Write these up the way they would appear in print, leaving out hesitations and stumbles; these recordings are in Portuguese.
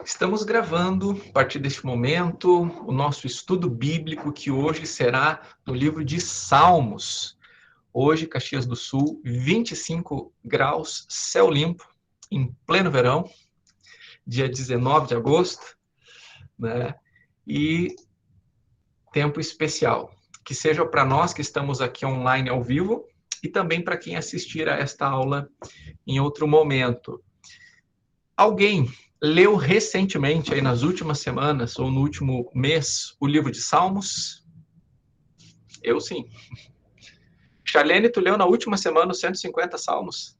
Estamos gravando, a partir deste momento, o nosso estudo bíblico, que hoje será no livro de Salmos. Hoje, Caxias do Sul, 25 graus, céu limpo, em pleno verão, dia 19 de agosto, né? E tempo especial. Que seja para nós que estamos aqui online ao vivo e também para quem assistir a esta aula em outro momento. Alguém leu recentemente, aí nas últimas semanas ou no último mês, o livro de Salmos? Eu sim. Charlene, tu leu na última semana os 150 Salmos?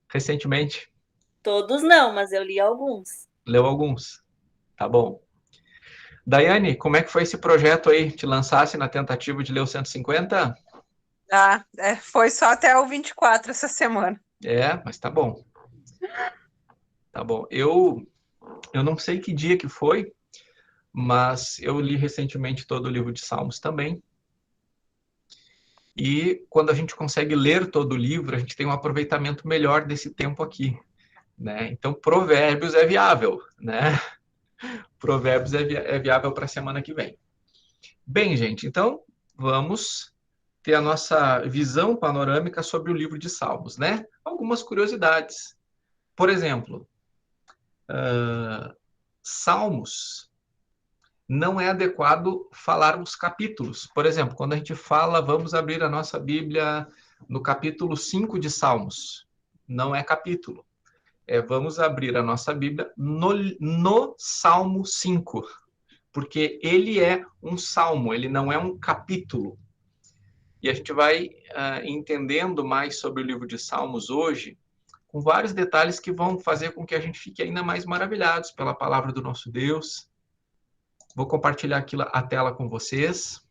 Recentemente? Todos não, mas eu li alguns. Leu alguns. Tá bom. Daiane, como é que foi esse projeto aí? Te lançasse na tentativa de ler os 150? Foi só até o 24 essa semana. Mas tá bom. Tá bom. Eu não sei que dia que foi, mas eu li recentemente todo o livro de Salmos também. E quando a gente consegue ler todo o livro, a gente tem um aproveitamento melhor desse tempo aqui, né? Então, Provérbios é viável, né? Provérbios é viável para a semana que vem. Bem, gente, então vamos ter a nossa visão panorâmica sobre o livro de Salmos, né? Algumas curiosidades. Por exemplo, Salmos não é adequado falar os capítulos. Por exemplo, quando a gente fala, vamos abrir a nossa Bíblia no capítulo 5 de Salmos. Não é capítulo. Vamos abrir a nossa Bíblia no Salmo 5, porque ele é um salmo, ele não é um capítulo. E a gente vai entendendo mais sobre o livro de Salmos hoje, com vários detalhes que vão fazer com que a gente fique ainda mais maravilhados pela palavra do nosso Deus. Vou compartilhar aqui a tela com vocês.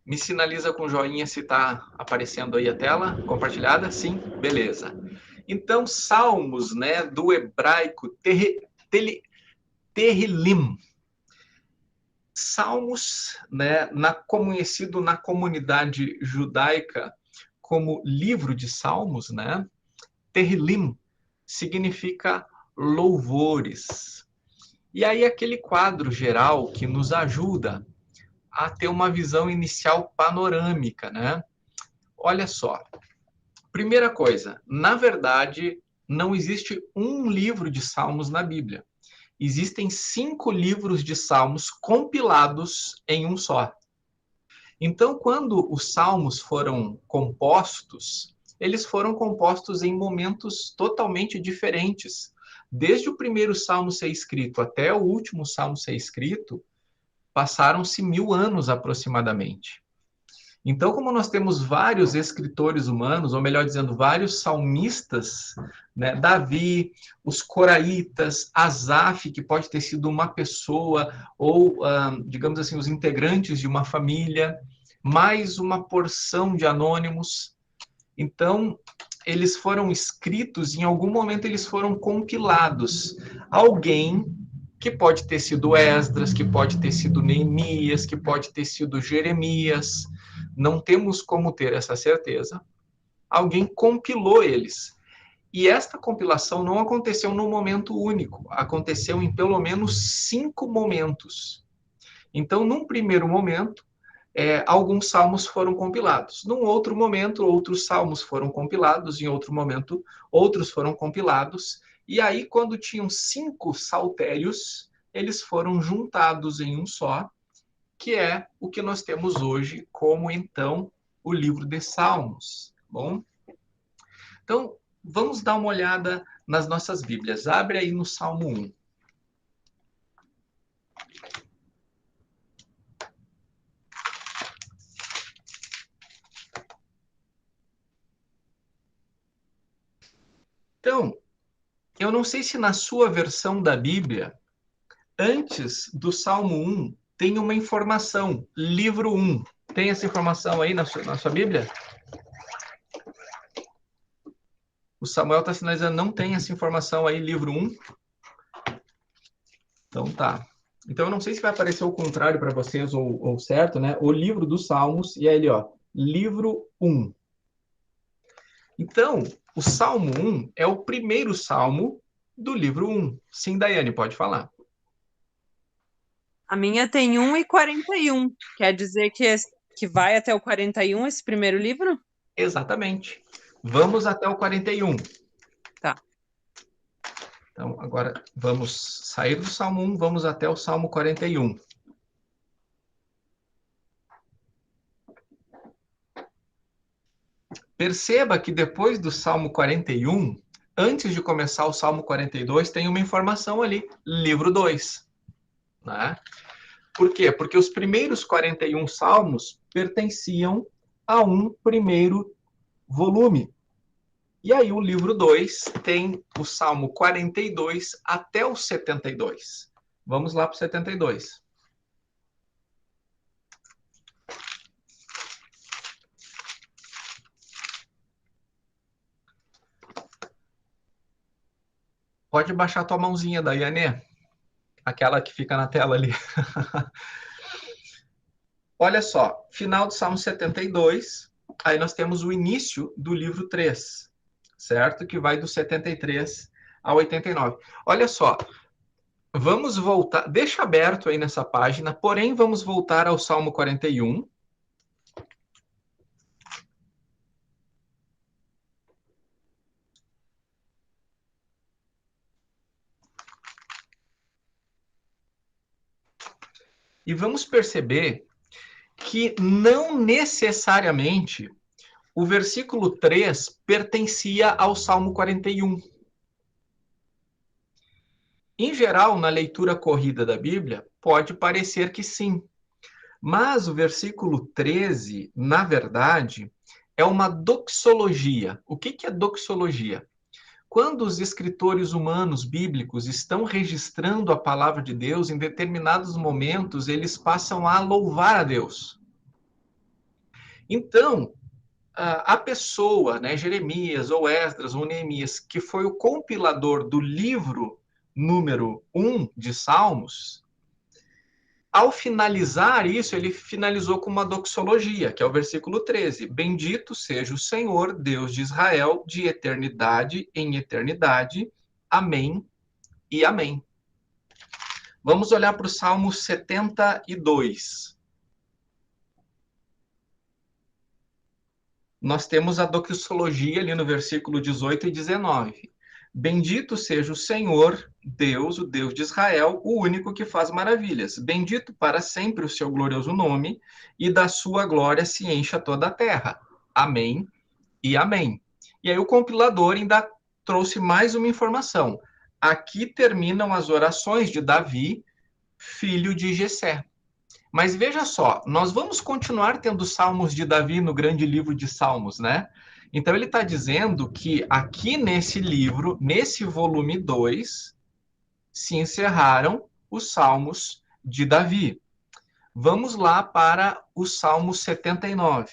Me sinaliza com joinha se está aparecendo aí a tela compartilhada. Sim, beleza. Então, Salmos, né, do hebraico Terrilim. Salmos, né, conhecido na comunidade judaica como livro de Salmos, né? Terrilim significa louvores. E aí aquele quadro geral que nos ajuda a ter uma visão inicial panorâmica, né? Olha só. Primeira coisa, na verdade, não existe um livro de Salmos na Bíblia. Existem 5 livros de Salmos compilados em um só. Então, quando os Salmos foram compostos, eles foram compostos em momentos totalmente diferentes. Desde o primeiro Salmo ser escrito até o último Salmo ser escrito, passaram-se 1000 anos aproximadamente. Então, como nós temos vários escritores humanos, ou melhor dizendo, vários salmistas, né? Davi, os coraitas, Asaf, que pode ter sido uma pessoa, ou, digamos assim, os integrantes de uma família, mais uma porção de anônimos. Então, eles foram escritos, em algum momento eles foram compilados. Alguém que pode ter sido Esdras, que pode ter sido Neemias, que pode ter sido Jeremias, não temos como ter essa certeza. Alguém compilou eles. E esta compilação não aconteceu num momento único, aconteceu em pelo menos 5 momentos. Então, num primeiro momento, alguns salmos foram compilados. Num outro momento, outros salmos foram compilados. Em outro momento, outros foram compilados. E aí, quando tinham 5 saltérios, eles foram juntados em um só, que é o que nós temos hoje como, então, o livro de Salmos. Bom? Então, vamos dar uma olhada nas nossas Bíblias. Abre aí no Salmo 1. Então, eu não sei se na sua versão da Bíblia, antes do Salmo 1, tem uma informação, livro 1. Tem essa informação aí na sua Bíblia? O Samuel está sinalizando, não tem essa informação aí, livro 1. Então tá. Então eu não sei se vai aparecer o contrário para vocês ou certo, né? O livro dos Salmos, e aí ele, ó, livro 1. Então, o Salmo 1 é o primeiro salmo do livro 1. Sim, Daiane, pode falar. A minha tem 1 e 41. Quer dizer que vai até o 41 esse primeiro livro? Exatamente. Vamos até o 41. Tá. Então, agora vamos sair do Salmo 1, vamos até o Salmo 41. Perceba que depois do Salmo 41, antes de começar o Salmo 42, tem uma informação ali, livro 2. Né? Por quê? Porque os primeiros 41 salmos pertenciam a um primeiro volume. E aí o livro 2 tem o Salmo 42 até o 72. Vamos lá para o 72. Pode baixar a tua mãozinha, Daiane. Aquela que fica na tela ali. Olha só, final do Salmo 72, aí nós temos o início do livro 3, certo? Que vai do 73 ao 89. Olha só, vamos voltar, deixa aberto aí nessa página, porém vamos voltar ao Salmo 41. E vamos perceber que não necessariamente o versículo 3 pertencia ao Salmo 41. Em geral, na leitura corrida da Bíblia, pode parecer que sim. Mas o versículo 13, na verdade, é uma doxologia. O que é doxologia? Quando os escritores humanos bíblicos estão registrando a palavra de Deus, em determinados momentos, eles passam a louvar a Deus. Então, a pessoa, né, Jeremias, ou Esdras, ou Neemias, que foi o compilador do livro número 1 de Salmos, ao finalizar isso, ele finalizou com uma doxologia, que é o versículo 13. Bendito seja o Senhor, Deus de Israel, de eternidade em eternidade. Amém e amém. Vamos olhar para o Salmo 72. Nós temos a doxologia ali no versículo 18 e 19. Bendito seja o Senhor, Deus, o Deus de Israel, o único que faz maravilhas. Bendito para sempre o seu glorioso nome, e da sua glória se encha toda a terra. Amém e amém. E aí o compilador ainda trouxe mais uma informação. Aqui terminam as orações de Davi, filho de Jessé. Mas veja só, nós vamos continuar tendo salmos de Davi no grande livro de Salmos, né? Então ele está dizendo que aqui nesse livro, nesse volume 2, se encerraram os salmos de Davi. Vamos lá para o Salmo 79.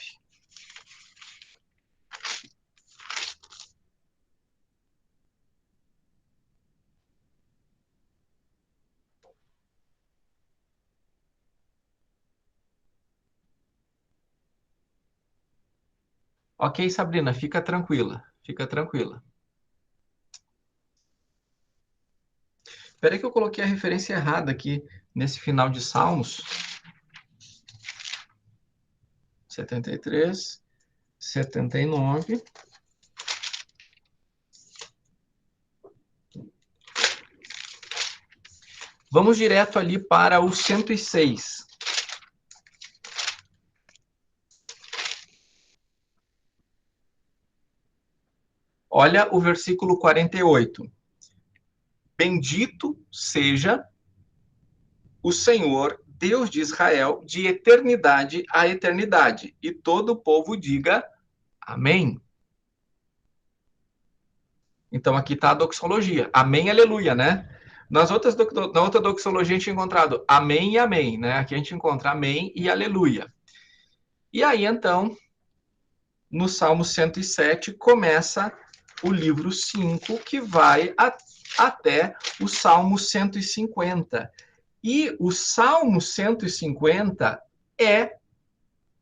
Ok, Sabrina, fica tranquila, fica tranquila. Espera que eu coloquei a referência errada aqui nesse final de Salmos. 73, 79. Vamos direto ali para o 106. Olha o versículo 48. Bendito seja o Senhor, Deus de Israel, de eternidade a eternidade. E todo o povo diga amém. Então aqui está a doxologia. Amém, aleluia, né? Na outra doxologia a gente tinha encontrado amém e amém, né? Aqui a gente encontra amém e aleluia. E aí, então, no Salmo 107, começa o livro 5, que vai até o Salmo 150. E o Salmo 150 é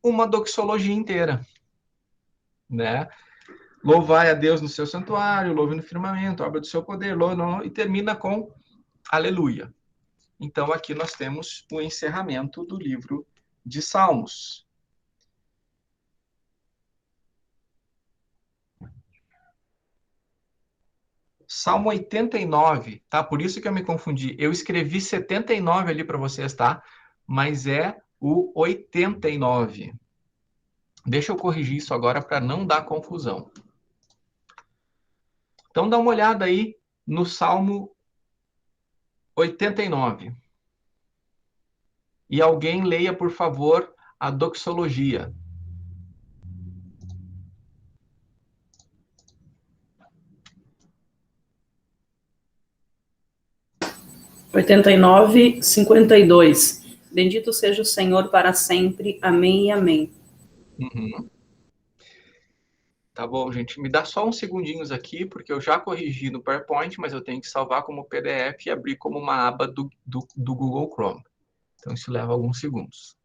uma doxologia inteira, né? Louvai a Deus no seu santuário, louve no firmamento, obra do seu poder, louve, e termina com aleluia. Então, aqui nós temos o encerramento do livro de Salmos. Salmo 89, tá? Por isso que eu me confundi. Eu escrevi 79 ali para vocês, tá? Mas é o 89. Deixa eu corrigir isso agora para não dar confusão. Então, dá uma olhada aí no Salmo 89. E alguém leia, por favor, a doxologia. 89, 52. Bendito seja o Senhor para sempre. Amém e amém. Uhum. Tá bom, gente. Me dá só uns segundinhos aqui, porque eu já corrigi no PowerPoint, mas eu tenho que salvar como PDF e abrir como uma aba do Google Chrome. Então, isso leva alguns segundos.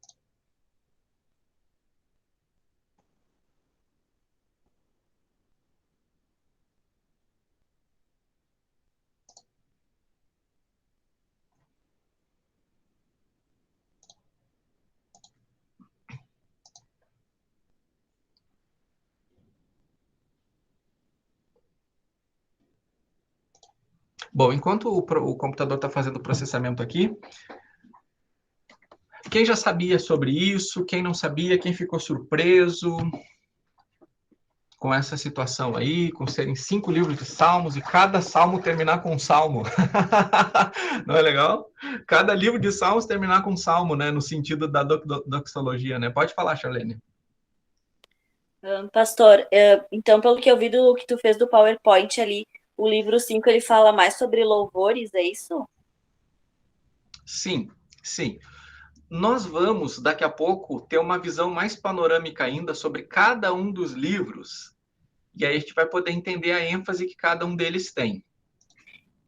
Bom, enquanto o computador está fazendo o processamento aqui, quem já sabia sobre isso? Quem não sabia? Quem ficou surpreso com essa situação aí, com serem 5 livros de salmos e cada salmo terminar com um salmo? Não é legal? Cada livro de salmos terminar com um salmo, né? No sentido da doxologia, né? Pode falar, Charlene. Pastor, então, pelo que eu vi do que tu fez do PowerPoint ali, o livro 5 ele fala mais sobre louvores, é isso? Sim, sim. Nós vamos, daqui a pouco, ter uma visão mais panorâmica ainda sobre cada um dos livros, e aí a gente vai poder entender a ênfase que cada um deles tem.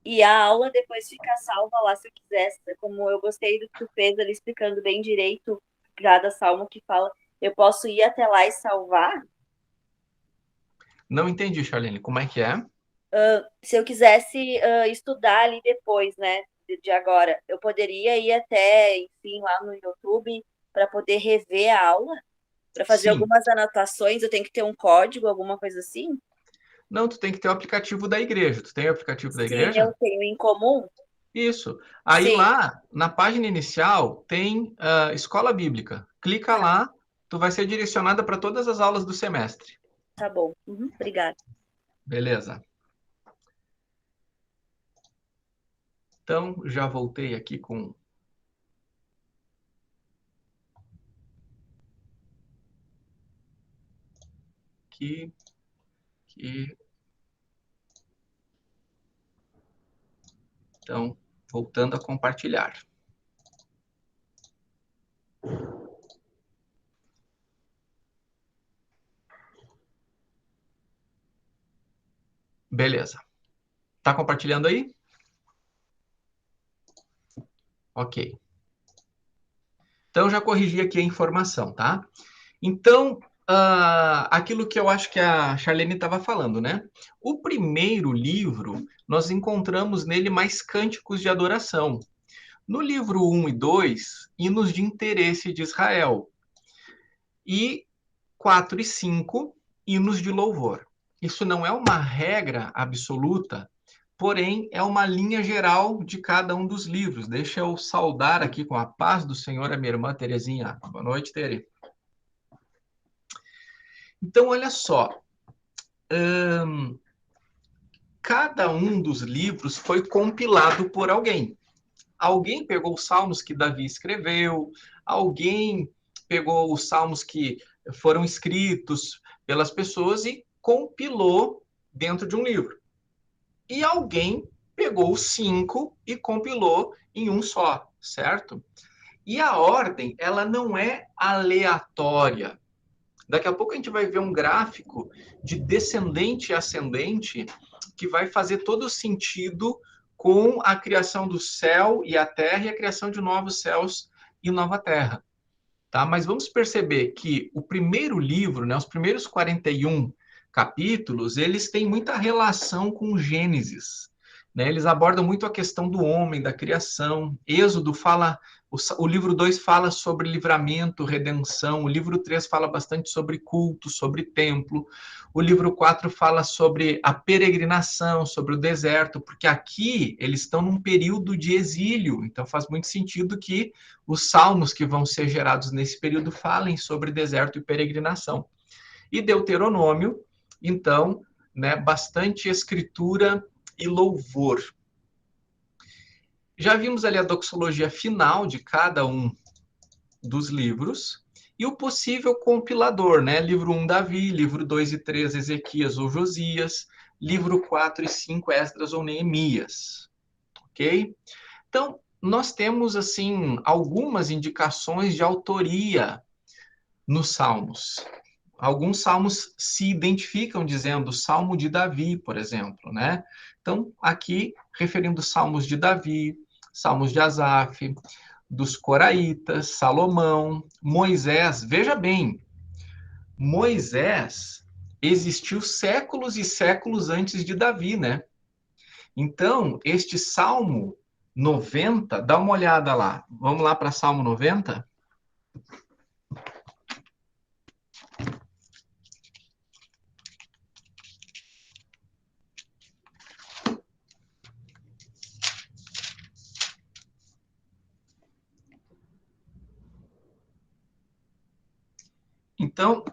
E a aula depois fica salva lá se eu quisesse. Como eu gostei do que tu fez ali, explicando bem direito cada salmo que fala, eu posso ir até lá e salvar? Não entendi, Charlene, como é que é? Se eu quisesse estudar ali depois, né, de agora, eu poderia ir até, enfim, lá no YouTube para poder rever a aula, para fazer Sim. algumas anotações. Eu tenho que ter um código, alguma coisa assim? Não, tu tem que ter o aplicativo da igreja. Tu tem o aplicativo da Sim, igreja? eu tenho em comum. Isso. Aí Sim, lá, na página inicial, tem Escola Bíblica. Clica lá, tu vai ser direcionada para todas as aulas do semestre. tá bom. Uhum, obrigada. Beleza. Então, já voltei aqui com... Aqui. Então, voltando a compartilhar. Beleza. Tá compartilhando aí? Ok. Então, já corrigi aqui a informação, tá? Então, aquilo que eu acho que a Charlene estava falando, né? O primeiro livro, nós encontramos nele mais cânticos de adoração. No livro 1 e 2, hinos de interesse de Israel. E 4 e 5, hinos de louvor. Isso não é uma regra absoluta, porém é uma linha geral de cada um dos livros. Deixa eu saudar aqui com a paz do Senhor a minha irmã Terezinha. Boa noite, Tere. Então, olha só. Cada um dos livros foi compilado por alguém. Alguém pegou os salmos que Davi escreveu, alguém pegou os salmos que foram escritos pelas pessoas e compilou dentro de um livro. E alguém pegou os 5 e compilou em um só, certo? E a ordem, ela não é aleatória. Daqui a pouco a gente vai ver um gráfico de descendente e ascendente que vai fazer todo sentido com a criação do céu e a terra e a criação de novos céus e nova terra. Tá? Mas vamos perceber que o primeiro livro, né, os primeiros 41 capítulos, eles têm muita relação com Gênesis, né? Eles abordam muito a questão do homem, da criação. Êxodo fala, o livro 2 fala sobre livramento, redenção, o livro 3 fala bastante sobre culto, sobre templo, o livro 4 fala sobre a peregrinação, sobre o deserto, porque aqui eles estão num período de exílio, então faz muito sentido que os salmos que vão ser gerados nesse período falem sobre deserto e peregrinação. E Deuteronômio, então, né, bastante escritura e louvor. Já vimos ali a doxologia final de cada um dos livros e o possível compilador, né? Livro 1, Davi, livro 2 e 3, Ezequias ou Josias, livro 4 e 5, Esdras ou Neemias. Ok? Então, nós temos, assim, algumas indicações de autoria nos Salmos. Alguns salmos se identificam dizendo Salmo de Davi, por exemplo, né? Então, aqui, referindo salmos de Davi, salmos de Asaf, dos Coraitas, Salomão, Moisés. Veja bem, Moisés existiu séculos e séculos antes de Davi, né? Então, este Salmo 90, dá uma olhada lá. Vamos lá para Salmo 90? Então,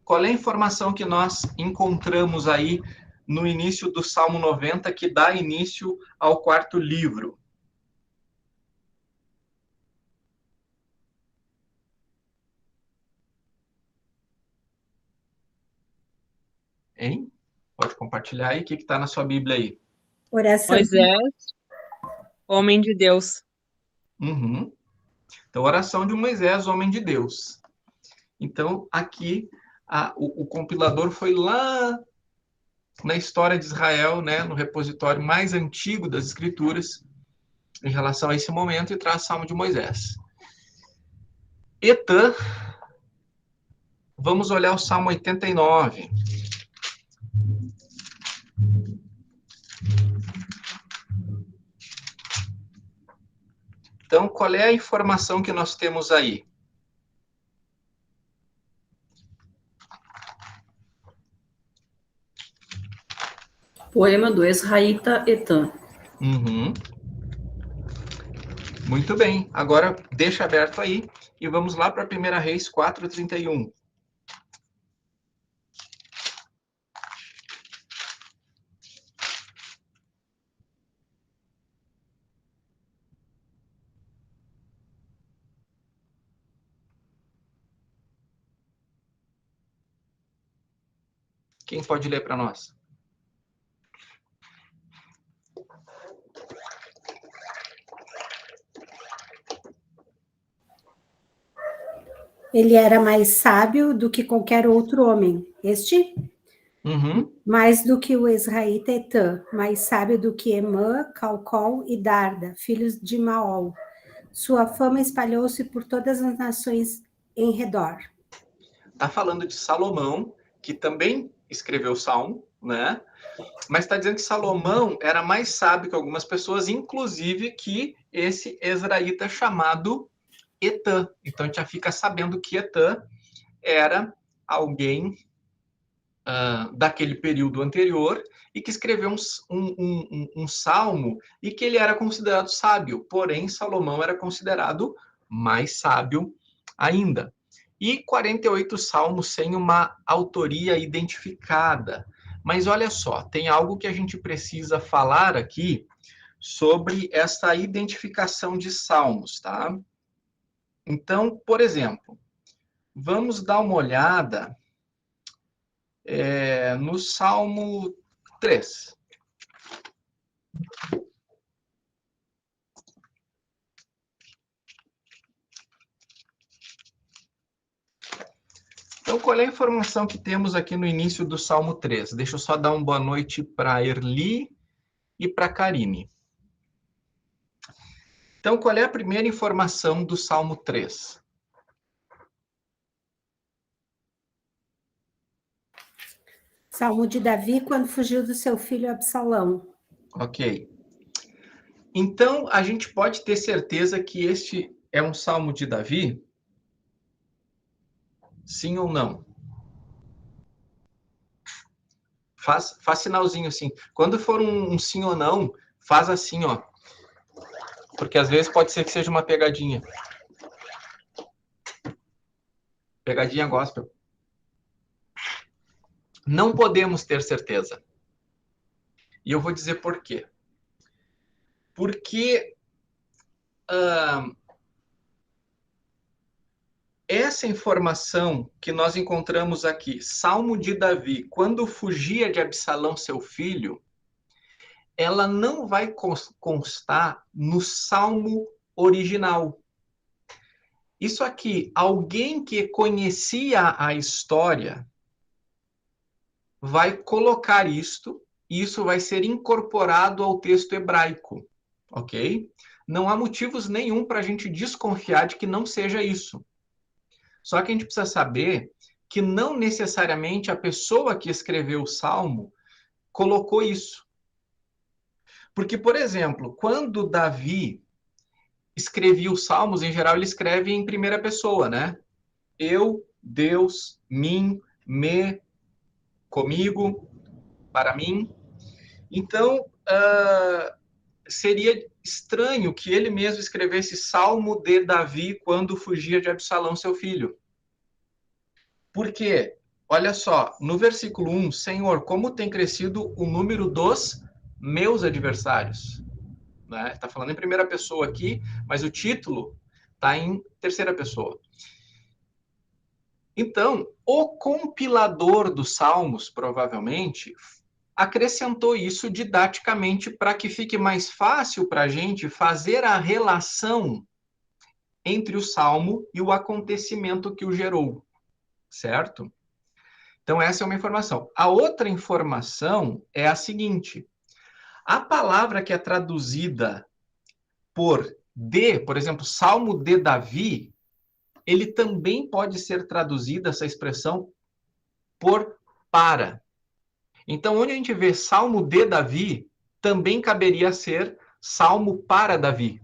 qual é a informação que nós encontramos aí no início do Salmo 90, que dá início ao quarto livro? Hein? Pode compartilhar aí? O que está na sua Bíblia aí? Oração. Moisés, homem de Deus. Uhum. Então, oração de Moisés, homem de Deus. Então, aqui, o compilador foi lá na história de Israel, né, no repositório mais antigo das Escrituras, em relação a esse momento, e traz Salmo de Moisés. Etã, vamos olhar o Salmo 89. Então, qual é a informação que nós temos aí? Poema do Ezraíta Etã. Uhum. Muito bem. Agora, deixa aberto aí e vamos lá para 1 Reis 4:31. Quem pode ler para nós? Ele era mais sábio do que qualquer outro homem. Este? Uhum. Mais do que o Ezraíta Etã, mais sábio do que Emã, Calcol e Darda, filhos de Maol. Sua fama espalhou-se por todas as nações em redor. Está falando de Salomão, que também escreveu o Salmo, né? Mas está dizendo que Salomão era mais sábio que algumas pessoas, inclusive que esse Ezraíta chamado Etã. Então, a gente já fica sabendo que Etã era alguém daquele período anterior e que escreveu um salmo e que ele era considerado sábio, porém Salomão era considerado mais sábio ainda. E 48 salmos sem uma autoria identificada. Mas olha só, tem algo que a gente precisa falar aqui sobre essa identificação de salmos, tá? Então, por exemplo, vamos dar uma olhada no Salmo 3. Então, qual é a informação que temos aqui no início do Salmo 3? Deixa eu só dar uma boa noite para Erli e para Karine. Então, qual é a primeira informação do Salmo 3? Salmo de Davi quando fugiu do seu filho Absalão. Ok. Então, a gente pode ter certeza que este é um salmo de Davi? Sim ou não? Faz sinalzinho assim. Quando for um sim ou não, faz assim, ó. Porque às vezes pode ser que seja uma pegadinha. Pegadinha gospel. Não podemos ter certeza. E eu vou dizer por quê. Porque essa informação que nós encontramos aqui, Salmo de Davi, quando fugia de Absalão, seu filho, ela não vai constar no Salmo original. Isso aqui, alguém que conhecia a história vai colocar isto, e isso vai ser incorporado ao texto hebraico, ok? Não há motivos nenhum para a gente desconfiar de que não seja isso. Só que a gente precisa saber que não necessariamente a pessoa que escreveu o Salmo colocou isso. Porque, por exemplo, quando Davi escrevia os Salmos, em geral ele escreve em primeira pessoa, né? Eu, Deus, mim, me, comigo, para mim. Então, seria estranho que ele mesmo escrevesse Salmo de Davi quando fugia de Absalão, seu filho. Por quê? Olha só, no versículo 1, Senhor, como tem crescido o número dos meus adversários. Né? Está falando em primeira pessoa aqui, mas o título está em terceira pessoa. Então, o compilador dos Salmos, provavelmente, acrescentou isso didaticamente para que fique mais fácil para a gente fazer a relação entre o Salmo e o acontecimento que o gerou, certo? Então, essa é uma informação. A outra informação é a seguinte: a palavra que é traduzida por de, por exemplo, Salmo de Davi, ele também pode ser traduzida, essa expressão, por para. Então, onde a gente vê Salmo de Davi, também caberia ser Salmo para Davi.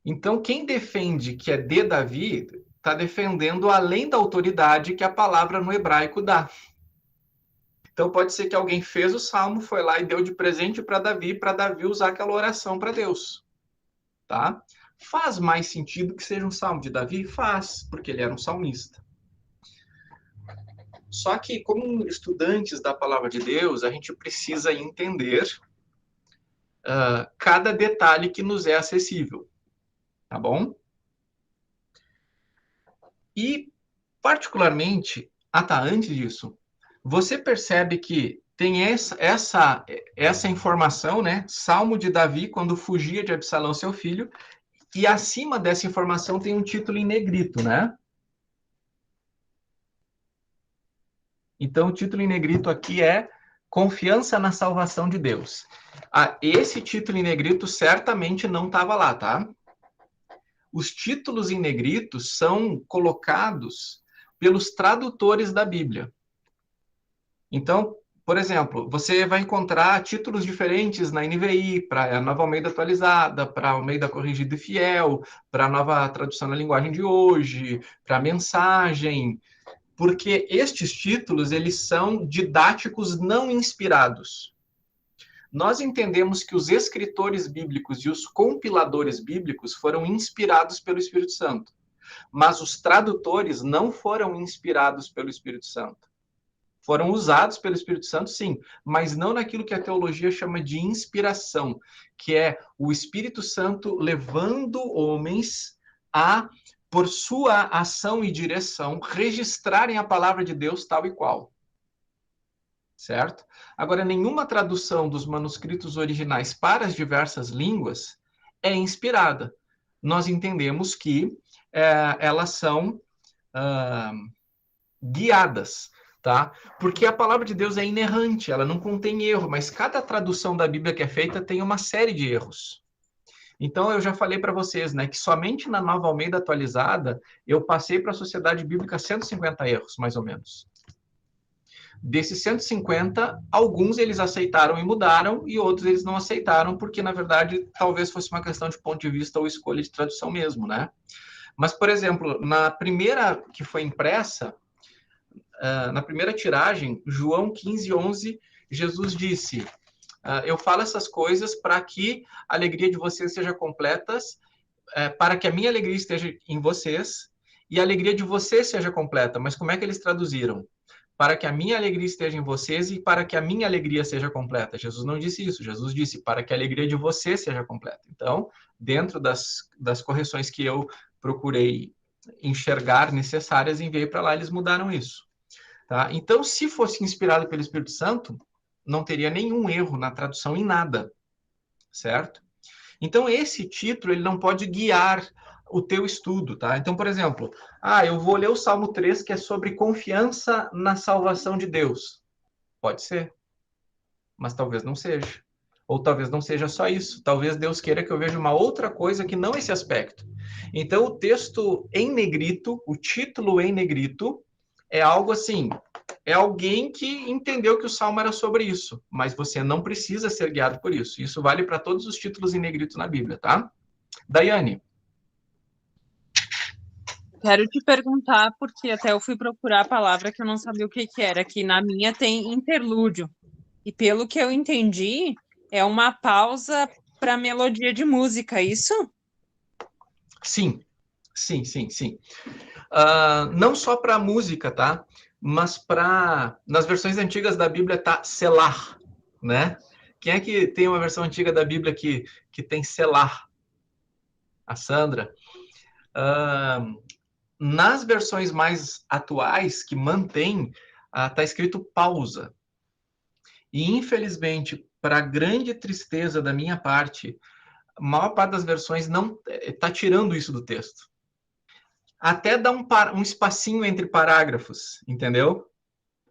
Então, quem defende que é de Davi, está defendendo além da autoridade que a palavra no hebraico dá. Então, pode ser que alguém fez o salmo, foi lá e deu de presente para Davi usar aquela oração para Deus. Tá? Faz mais sentido que seja um salmo de Davi? Faz, porque ele era um salmista. Só que, como estudantes da palavra de Deus, a gente precisa entender cada detalhe que nos é acessível. Tá bom? E, particularmente, antes disso, você percebe que tem essa informação, né? Salmo de Davi, quando fugia de Absalão, seu filho, e acima dessa informação tem um título em negrito, né? Então, o título em negrito aqui é Confiança na Salvação de Deus. Esse título em negrito certamente não estava lá, tá? Os títulos em negrito são colocados pelos tradutores da Bíblia. Então, por exemplo, você vai encontrar títulos diferentes na NVI, para a Nova Almeida Atualizada, para a Almeida Corrigida e Fiel, para a Nova Tradução na Linguagem de Hoje, para a Mensagem, porque estes títulos, eles são didáticos não inspirados. Nós entendemos que os escritores bíblicos e os compiladores bíblicos foram inspirados pelo Espírito Santo, mas os tradutores não foram inspirados pelo Espírito Santo. Foram usados pelo Espírito Santo, sim, mas não naquilo que a teologia chama de inspiração, que é o Espírito Santo levando homens a, por sua ação e direção, registrarem a palavra de Deus tal e qual. Certo? Agora, nenhuma tradução dos manuscritos originais para as diversas línguas é inspirada. Nós entendemos que elas são guiadas. Tá? Porque a palavra de Deus é inerrante, ela não contém erro, mas cada tradução da Bíblia que é feita tem uma série de erros. Então, eu já falei para vocês, né, que somente na Nova Almeida Atualizada, eu passei para a Sociedade Bíblica 150 erros, mais ou menos. Desses 150, alguns eles aceitaram e mudaram, e outros eles não aceitaram, porque, na verdade, talvez fosse uma questão de ponto de vista ou escolha de tradução mesmo, né? Mas, por exemplo, na primeira que foi impressa, na primeira tiragem, João 15:11, Jesus disse: eu falo essas coisas para que a alegria de vocês seja completa, para que a minha alegria esteja em vocês e a alegria de vocês seja completa. Mas como é que eles traduziram? Para que a minha alegria esteja em vocês e para que a minha alegria seja completa. Jesus não disse isso. Jesus disse para que a alegria de vocês seja completa. Então, dentro das correções que eu procurei enxergar necessárias, enviei para lá, eles mudaram isso. Tá? Então, se fosse inspirado pelo Espírito Santo, não teria nenhum erro na tradução em nada, certo? Então, esse título, ele não pode guiar o teu estudo, tá? Então, por exemplo, eu vou ler o Salmo 3, que é sobre confiança na salvação de Deus. Pode ser, mas talvez não seja. Ou talvez não seja só isso. Talvez Deus queira que eu veja uma outra coisa que não esse aspecto. Então, o texto em negrito, o título em negrito, é algo assim, é alguém que entendeu que o Salmo era sobre isso, mas você não precisa ser guiado por isso. Isso vale para todos os títulos em negrito na Bíblia, tá? Daiane. Quero te perguntar, porque até eu fui procurar a palavra que eu não sabia o que era, que na minha tem interlúdio. E pelo que eu entendi, é uma pausa para melodia de música, isso? Sim. Não só para música, tá? Mas nas versões antigas da Bíblia tá selar, né? Quem é que tem uma versão antiga da Bíblia que tem selar? A Sandra. Nas versões mais atuais, que mantém, tá escrito pausa. E, infelizmente, para grande tristeza da minha parte, a maior parte das versões não está tirando isso do texto. Até dá um espacinho entre parágrafos, entendeu?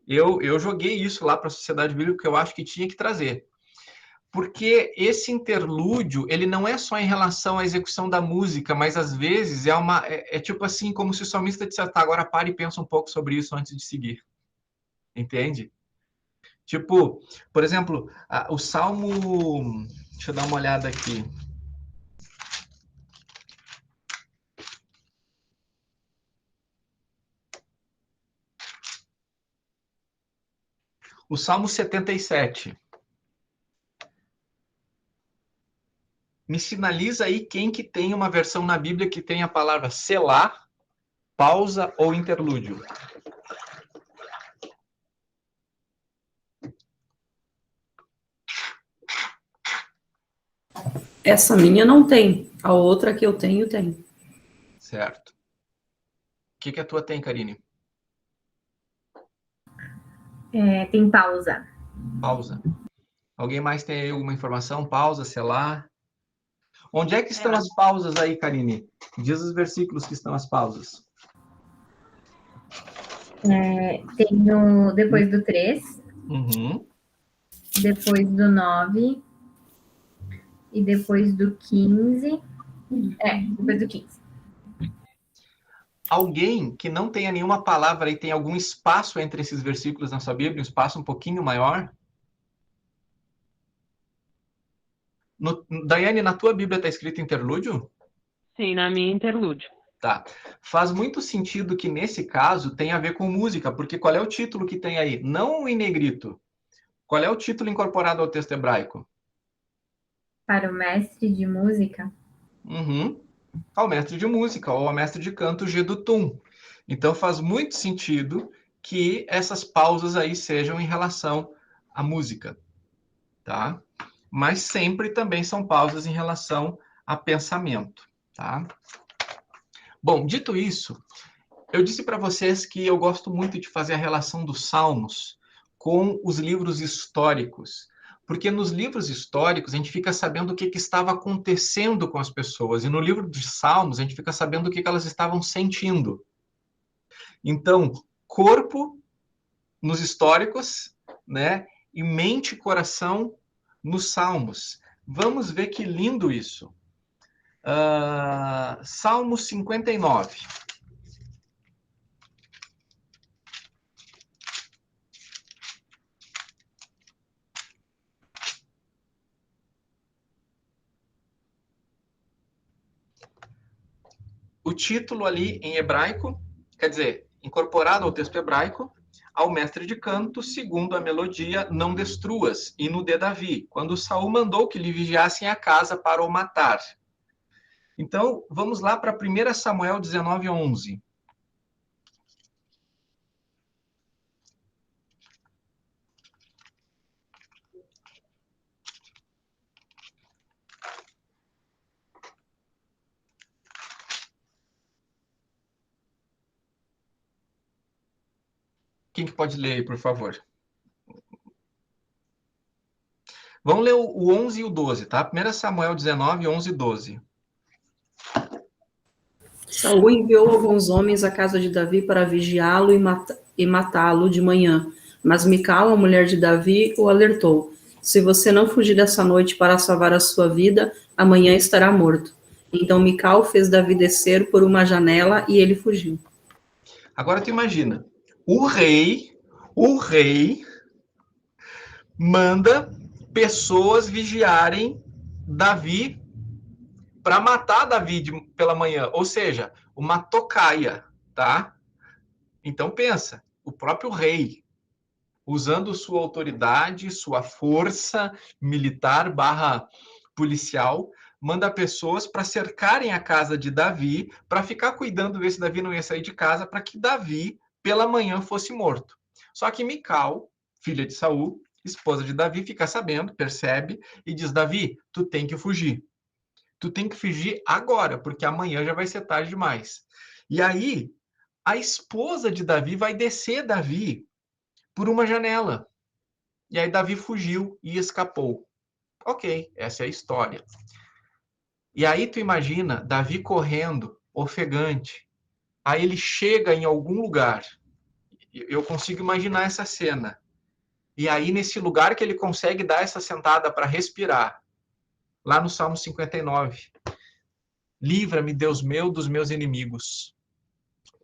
Eu joguei isso lá para a Sociedade Bíblica, que eu acho que tinha que trazer. Porque esse interlúdio, ele não é só em relação à execução da música, mas às vezes é tipo assim, como se o salmista dissesse, tá, agora pare e pensa um pouco sobre isso antes de seguir. Entende? Tipo, por exemplo, o Salmo... Deixa eu dar uma olhada aqui. O Salmo 77. Me sinaliza aí quem que tem uma versão na Bíblia que tem a palavra selar, pausa ou interlúdio. Essa minha não tem. A outra que eu tenho, tem. Certo. O que a tua tem, Karine? Tem pausa. Pausa. Alguém mais tem aí alguma informação? Pausa, selar. Onde é que estão as pausas aí, Karine? Diz os versículos que estão as pausas. Tem depois do 3, depois do 9 e depois do 15. Depois do 15. Alguém que não tenha nenhuma palavra e tem algum espaço entre esses versículos na sua Bíblia, um espaço um pouquinho maior? Daiane, na tua Bíblia está escrito interlúdio? Sim, na minha interlúdio. Tá. Faz muito sentido que, nesse caso, tenha a ver com música, porque qual é o título que tem aí? Não em negrito. Qual é o título incorporado ao texto hebraico? Para o mestre de música. Ao mestre de música, ou ao mestre de canto, Gedutum. Então, faz muito sentido que essas pausas aí sejam em relação à música, tá? Mas sempre também são pausas em relação a pensamento, tá? Bom, dito isso, eu disse para vocês que eu gosto muito de fazer a relação dos Salmos com os livros históricos, porque nos livros históricos a gente fica sabendo o que estava acontecendo com as pessoas, e no livro dos Salmos a gente fica sabendo o que elas estavam sentindo. Então, corpo nos históricos, né? E mente e coração nos Salmos. Vamos ver que lindo isso. Salmo 59. o título ali em hebraico, quer dizer, incorporado ao texto hebraico, ao mestre de canto, segundo a melodia, não destruas, hino de Davi, quando Saul mandou que lhe vigiassem a casa para o matar. Então, vamos lá para 1 Samuel 19:11. Quem que pode ler aí, por favor? Vamos ler o 11 e o 12, tá? 1 Samuel 19, 11 e 12. Saul enviou alguns homens à casa de Davi para vigiá-lo e matá-lo de manhã. Mas Mical, a mulher de Davi, o alertou: se você não fugir essa noite para salvar a sua vida, amanhã estará morto. Então Mical fez Davi descer por uma janela e ele fugiu. Agora tu imagina, o rei manda pessoas vigiarem Davi para matar Davi pela manhã, ou seja, uma tocaia, tá? Então pensa, o próprio rei, usando sua autoridade, sua força militar / policial, manda pessoas para cercarem a casa de Davi, para ficar cuidando ver se Davi não ia sair de casa, para que Davi, pela manhã, fosse morto. Só que Mical, filha de Saul, esposa de Davi, fica sabendo, percebe, e diz: Davi, tu tem que fugir. Tu tem que fugir agora, porque amanhã já vai ser tarde demais. E aí, a esposa de Davi vai descer Davi por uma janela. E aí Davi fugiu e escapou. Ok, essa é a história. E aí tu imagina Davi correndo, ofegante. Aí ele chega em algum lugar. Eu consigo imaginar essa cena. E aí nesse lugar que ele consegue dar essa sentada para respirar, lá no Salmo 59. Livra-me, Deus meu, dos meus inimigos.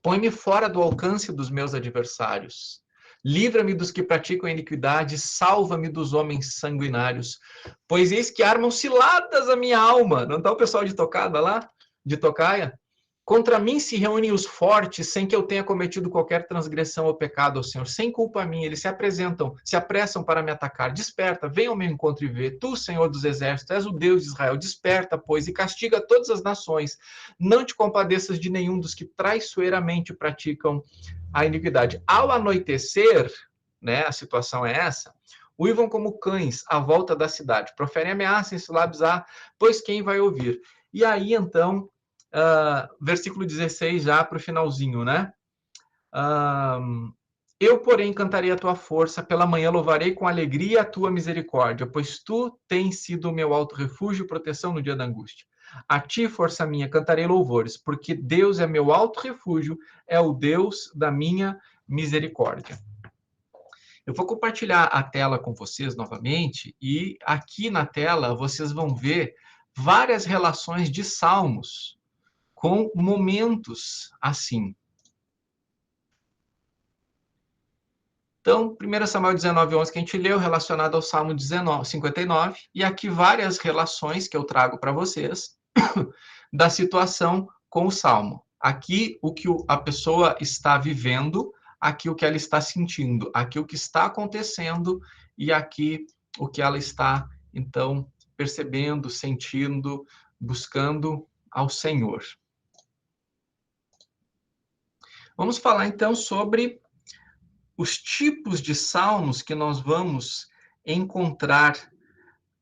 Põe-me fora do alcance dos meus adversários. Livra-me dos que praticam a iniquidade, salva-me dos homens sanguinários. Pois eis que armam ciladas a minha alma. Não está o pessoal de tocada lá? De tocaia? Contra mim se reúnem os fortes, sem que eu tenha cometido qualquer transgressão ou pecado ao Senhor. Sem culpa minha, eles se apressam para me atacar. Desperta, venha ao meu encontro e vê. Tu, Senhor dos exércitos, és o Deus de Israel. Desperta, pois, e castiga todas as nações. Não te compadeças de nenhum dos que traiçoeiramente praticam a iniquidade. Ao anoitecer, né, a situação é essa, uivam como cães à volta da cidade. Proferem ameaça em seus lábios, pois quem vai ouvir? E aí, então, versículo 16, já para o finalzinho, né? Eu, porém, cantarei a tua força, pela manhã louvarei com alegria a tua misericórdia, pois tu tens sido o meu alto refúgio e proteção no dia da angústia. A ti, força minha, cantarei louvores, porque Deus é meu alto refúgio, é o Deus da minha misericórdia. Eu vou compartilhar a tela com vocês novamente, e aqui na tela vocês vão ver várias relações de salmos, com momentos assim. Então, 1 Samuel 19:11, que a gente leu, relacionado ao Salmo 59, e aqui várias relações que eu trago para vocês da situação com o Salmo. Aqui, o que a pessoa está vivendo, aqui o que ela está sentindo, aqui o que está acontecendo, e aqui o que ela está, então, percebendo, sentindo, buscando ao Senhor. Vamos falar, então, sobre os tipos de salmos que nós vamos encontrar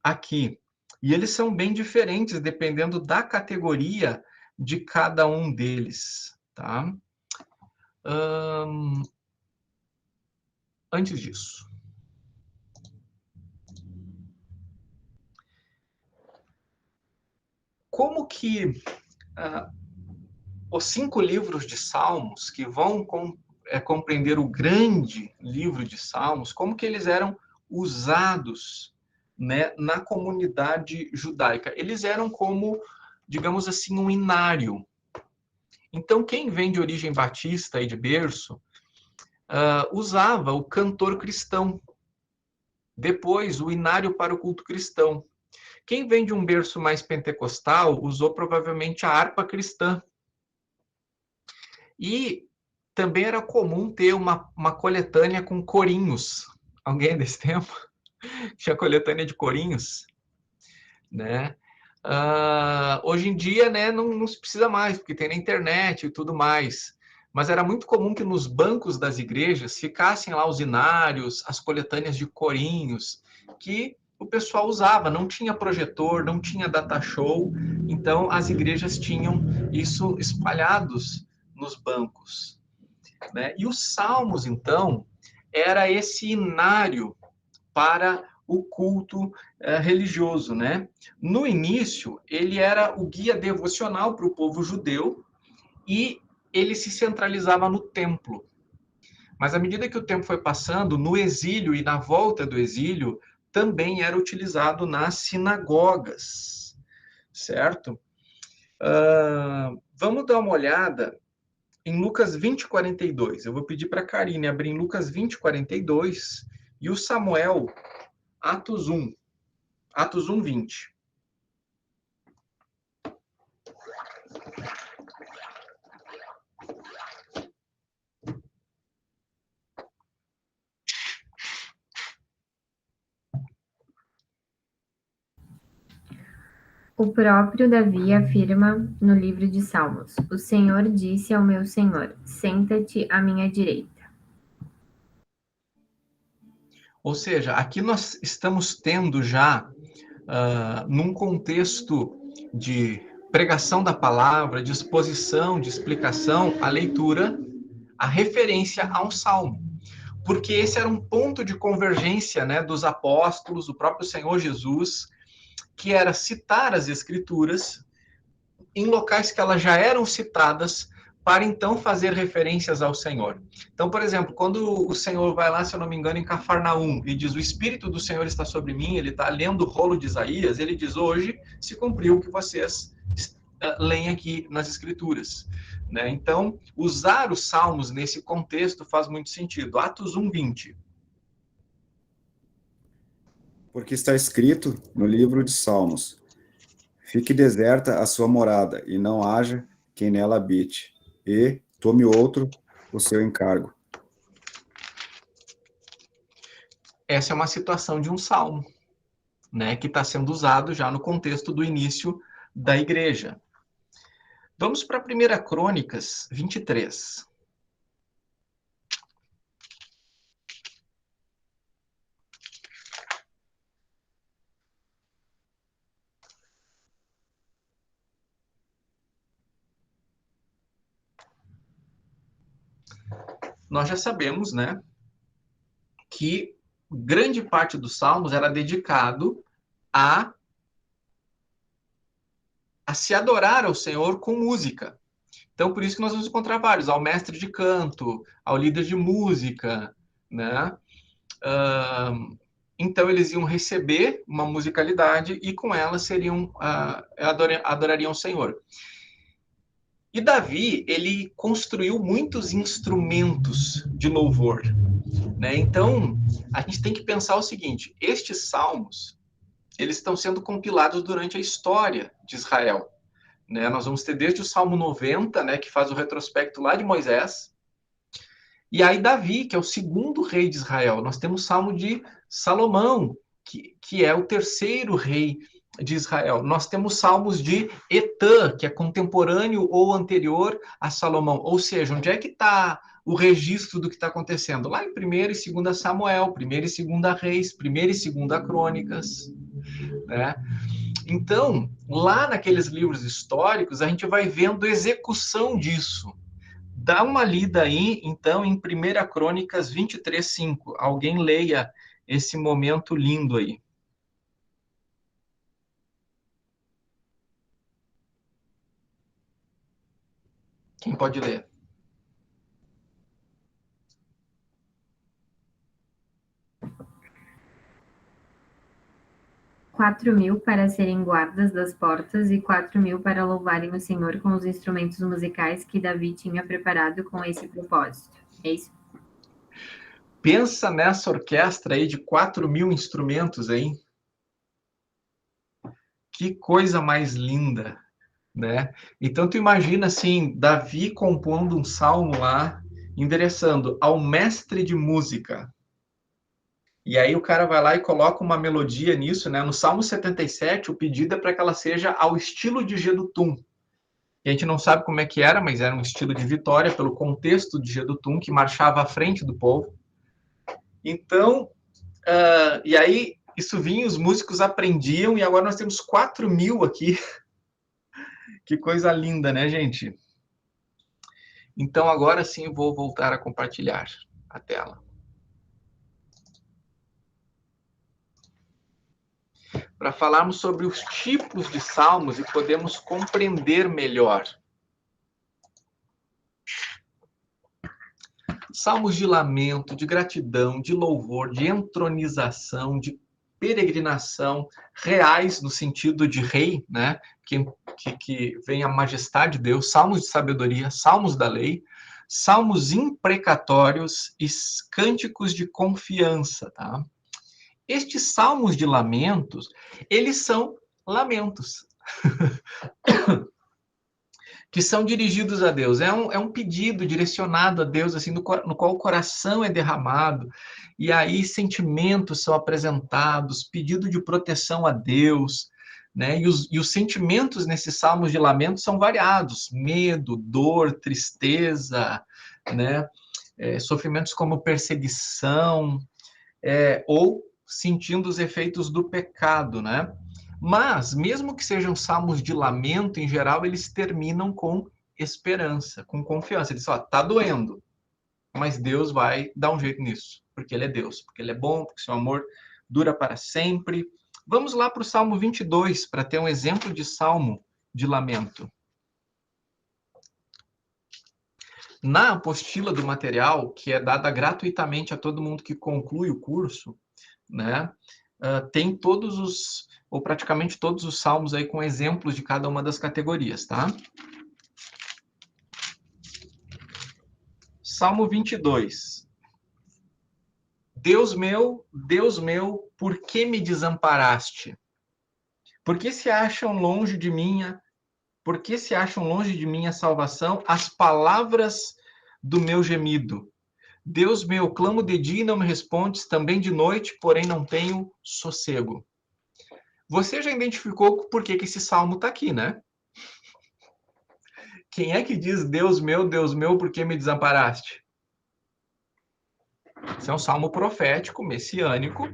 aqui. E eles são bem diferentes, dependendo da categoria de cada um deles, tá? Antes disso, como que os 5 livros de Salmos, que vão compreender o grande livro de Salmos, como que eles eram usados, né, na comunidade judaica? Eles eram como, digamos assim, um inário. Então, quem vem de origem batista e de berço, usava o cantor cristão. Depois, o inário para o culto cristão. Quem vem de um berço mais pentecostal, usou provavelmente a harpa cristã. E também era comum ter uma coletânea com corinhos. Alguém desse tempo? Tinha coletânea de corinhos, né? Hoje em dia, né, não se precisa mais, porque tem na internet e tudo mais. Mas era muito comum que nos bancos das igrejas ficassem lá os inários, as coletâneas de corinhos, que o pessoal usava. Não tinha projetor, não tinha data show, então as igrejas tinham isso espalhados nos bancos, né? E os salmos, então, era esse inário para o culto religioso, né? No início, ele era o guia devocional para o povo judeu e ele se centralizava no templo. Mas à medida que o tempo foi passando, no exílio e na volta do exílio, também era utilizado nas sinagogas, certo? Vamos dar uma olhada em Lucas 20, 42. Eu vou pedir para a Karine abrir em Lucas 20, 42 e o Samuel, Atos 1. Atos 1, 20. O próprio Davi afirma no livro de Salmos: O Senhor disse ao meu Senhor: Senta-te à minha direita. Ou seja, aqui nós estamos tendo já, num contexto de pregação da palavra, de exposição, de explicação, a leitura, a referência a um salmo. Porque esse era um ponto de convergência, né, dos apóstolos, do próprio Senhor Jesus, que era citar as escrituras em locais que elas já eram citadas para então fazer referências ao Senhor. Então, por exemplo, quando o Senhor vai lá, se eu não me engano, em Cafarnaum e diz: o Espírito do Senhor está sobre mim, ele está lendo o rolo de Isaías, ele diz: hoje se cumpriu o que vocês leem aqui nas Escrituras, né? Então, usar os salmos nesse contexto faz muito sentido. Atos 1, 20. Porque está escrito no livro de Salmos: Fique deserta a sua morada, e não haja quem nela habite, e tome outro o seu encargo. Essa é uma situação de um salmo, né, que está sendo usado já no contexto do início da igreja. Vamos para 1 Crônicas 23. Nós já sabemos, né, que grande parte dos salmos era dedicado a se adorar ao Senhor com música. Então, por isso que nós vamos encontrar vários, ao mestre de canto, ao líder de música, né? Então, eles iam receber uma musicalidade e com ela seriam, adorariam o Senhor. E Davi, ele construiu muitos instrumentos de louvor, né? Então, a gente tem que pensar o seguinte: estes salmos, eles estão sendo compilados durante a história de Israel, né? Nós vamos ter desde o Salmo 90, né, que faz o retrospecto lá de Moisés, e aí Davi, que é o segundo rei de Israel. Nós temos o Salmo de Salomão, que é o terceiro rei de Israel. Nós temos salmos de Etã, que é contemporâneo ou anterior a Salomão. Ou seja, onde é que está o registro do que está acontecendo? Lá em 1 e 2 Samuel, 1 e 2 Reis, 1 e 2 Crônicas, né? Então, lá naqueles livros históricos, a gente vai vendo execução disso. Dá uma lida aí, então, em 1 Crônicas 23, 5. Alguém leia esse momento lindo aí. Quem pode ler? $4.000 para serem guardas das portas e 4.000 para louvarem o Senhor com os instrumentos musicais que Davi tinha preparado com esse propósito. É isso? Pensa nessa orquestra aí de 4.000 instrumentos, hein? Que coisa mais linda, né? Então, tu imagina, assim, Davi compondo um salmo lá, endereçando ao mestre de música. E aí o cara vai lá e coloca uma melodia nisso, né? No Salmo 77, o pedido é para que ela seja ao estilo de Jedutum. E a gente não sabe como é que era, mas era um estilo de vitória pelo contexto de Jedutum, que marchava à frente do povo. Então, e aí isso vinha, os músicos aprendiam, e agora nós temos 4.000 aqui. Que coisa linda, né, gente? Então, agora sim, vou voltar a compartilhar a tela. Para falarmos sobre os tipos de salmos e podemos compreender melhor. Salmos de lamento, de gratidão, de louvor, de entronização, de peregrinação, reais no sentido de rei, né? Que vem a majestade de Deus, salmos de sabedoria, salmos da lei, salmos imprecatórios e cânticos de confiança, tá? Estes salmos de lamentos, eles são lamentos. Que são dirigidos a Deus. É um pedido direcionado a Deus, assim, no qual o coração é derramado, e aí sentimentos são apresentados, pedido de proteção a Deus, né? E os sentimentos nesses salmos de lamento são variados: medo, dor, tristeza, né? Sofrimentos como perseguição, ou sentindo os efeitos do pecado, né? Mas, mesmo que sejam salmos de lamento, em geral, eles terminam com esperança, com confiança. Ele diz, ó, tá doendo, mas Deus vai dar um jeito nisso, porque Ele é Deus, porque Ele é bom, porque seu amor dura para sempre. Vamos lá para o Salmo 22, para ter um exemplo de salmo de lamento. Na apostila do material, que é dada gratuitamente a todo mundo que conclui o curso, né, tem todos os, ou praticamente todos os salmos aí com exemplos de cada uma das categorias, tá? Salmo 22. Deus meu, por que me desamparaste? Por que se acham longe de minha, por que se acham longe de minha salvação as palavras do meu gemido? Deus meu, clamo de dia e não me respondes, também de noite, porém não tenho sossego. Você já identificou por que esse salmo está aqui, né? Quem é que diz, Deus meu, por que me desamparaste? Esse é um salmo profético, messiânico,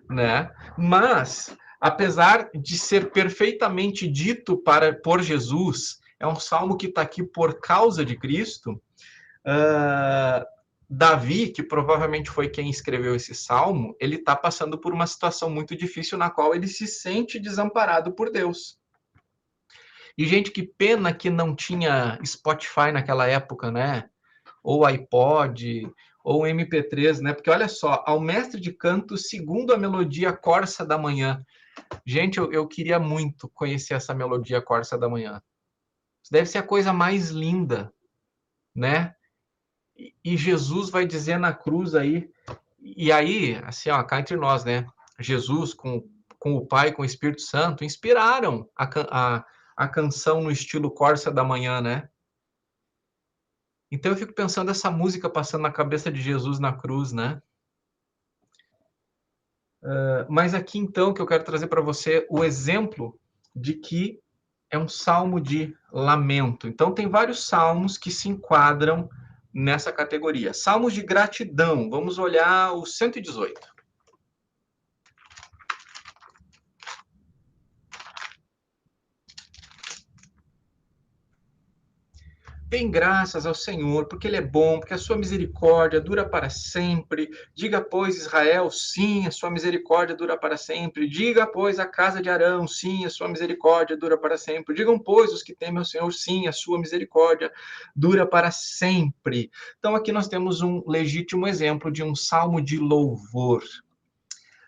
né? Mas, apesar de ser perfeitamente dito por Jesus, é um salmo que está aqui por causa de Cristo. Davi, que provavelmente foi quem escreveu esse salmo, ele está passando por uma situação muito difícil na qual ele se sente desamparado por Deus. E, gente, que pena que não tinha Spotify naquela época, né? Ou iPod, ou MP3, né? Porque, olha só, ao mestre de canto, segundo a melodia Corsa da Manhã. Gente, eu queria muito conhecer essa melodia Corsa da Manhã. Isso deve ser a coisa mais linda, né? E Jesus vai dizer na cruz aí, e aí, assim, ó, cá entre nós, né? Jesus com o Pai, com o Espírito Santo, inspiraram a canção no estilo Corsa da Manhã, né? Então eu fico pensando essa música passando na cabeça de Jesus na cruz, né? Mas aqui então que eu quero trazer para você o exemplo de que é um salmo de lamento. Então tem vários salmos que se enquadram nessa categoria. Salmos de gratidão. Vamos olhar o 118. Dêem graças ao Senhor, porque Ele é bom, porque a sua misericórdia dura para sempre. Diga, pois, Israel, sim, a sua misericórdia dura para sempre. Diga, pois, a casa de Arão, sim, a sua misericórdia dura para sempre. Digam, pois, os que temem ao Senhor, sim, a sua misericórdia dura para sempre. Então, aqui nós temos um legítimo exemplo de um salmo de louvor.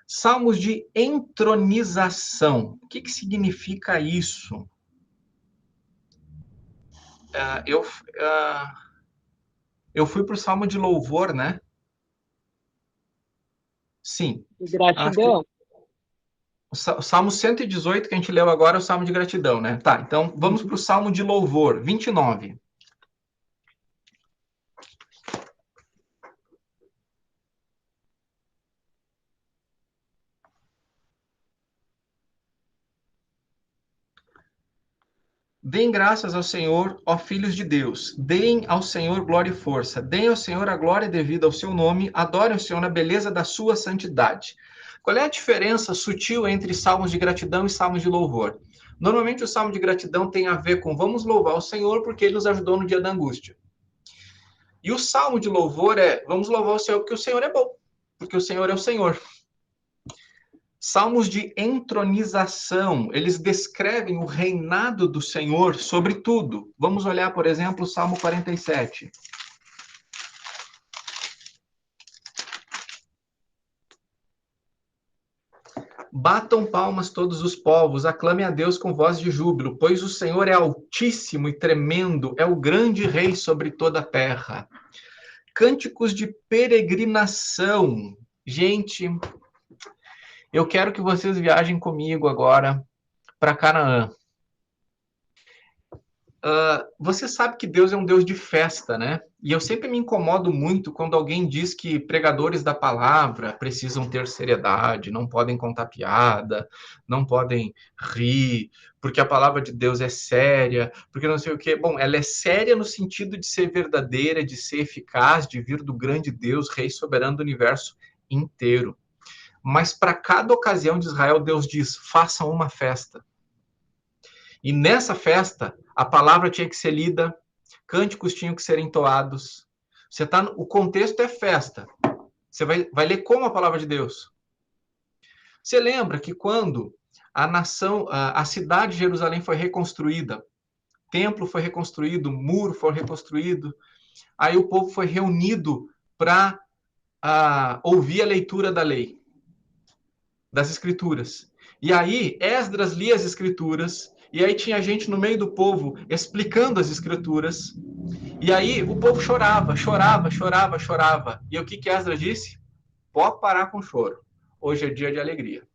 Salmos de entronização. O que significa isso? Eu fui para o Salmo de Louvor, né? Sim. Gratidão. O Salmo 118 que a gente leu agora é o Salmo de gratidão, né? Tá, então vamos para o Salmo de louvor, 29. Deem graças ao Senhor, ó filhos de Deus. Deem ao Senhor glória e força. Deem ao Senhor a glória devida ao seu nome. Adorem o Senhor na beleza da sua santidade. Qual é a diferença sutil entre salmos de gratidão e salmos de louvor? Normalmente o salmo de gratidão tem a ver com vamos louvar o Senhor porque ele nos ajudou no dia da angústia. E o salmo de louvor é vamos louvar o Senhor porque o Senhor é bom, porque o Senhor é o Senhor. Salmos de entronização, eles descrevem o reinado do Senhor sobre tudo. Vamos olhar, por exemplo, o Salmo 47. Batam palmas todos os povos, aclame a Deus com voz de júbilo, pois o Senhor é altíssimo e tremendo, é o grande rei sobre toda a terra. Cânticos de peregrinação. Gente, eu quero que vocês viajem comigo agora para Canaã. Você sabe que Deus é um Deus de festa, né? E eu sempre me incomodo muito quando alguém diz que pregadores da palavra precisam ter seriedade, não podem contar piada, não podem rir, porque a palavra de Deus é séria, porque não sei o quê. Bom, ela é séria no sentido de ser verdadeira, de ser eficaz, de vir do grande Deus, Rei soberano do universo inteiro. Mas para cada ocasião de Israel, Deus diz, façam uma festa. E nessa festa, a palavra tinha que ser lida, cânticos tinham que ser entoados. O contexto é festa. Você vai ler como a palavra de Deus. Você lembra que quando a cidade de Jerusalém foi reconstruída, templo foi reconstruído, muro foi reconstruído, aí o povo foi reunido para ouvir a leitura da lei, das escrituras. E aí, Esdras lia as escrituras, e aí tinha gente no meio do povo explicando as escrituras, e aí o povo chorava. E o que Esdras disse? Pode parar com o choro. Hoje é dia de alegria.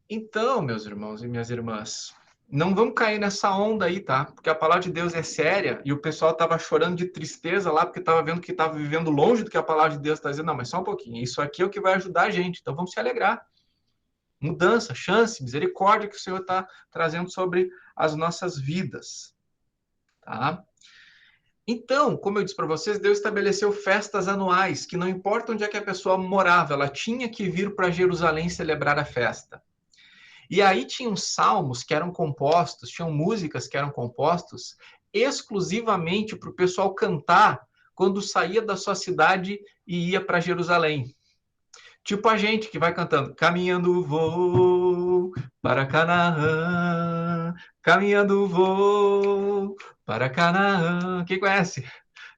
Então, meus irmãos e minhas irmãs, não vamos cair nessa onda aí, tá? Porque a palavra de Deus é séria e o pessoal estava chorando de tristeza lá porque estava vendo que estava vivendo longe do que a palavra de Deus está dizendo. Não, mas só um pouquinho. Isso aqui é o que vai ajudar a gente. Então vamos se alegrar. Mudança, chance, misericórdia que o Senhor está trazendo sobre as nossas vidas. Tá? Então, como eu disse para vocês, Deus estabeleceu festas anuais, que não importa onde é que a pessoa morava, ela tinha que vir para Jerusalém celebrar a festa. E aí tinham salmos que eram compostos, tinham músicas que eram compostos exclusivamente para o pessoal cantar quando saía da sua cidade e ia para Jerusalém. Tipo a gente que vai cantando, caminhando vou para Canaã, caminhando vou para Canaã. Quem conhece?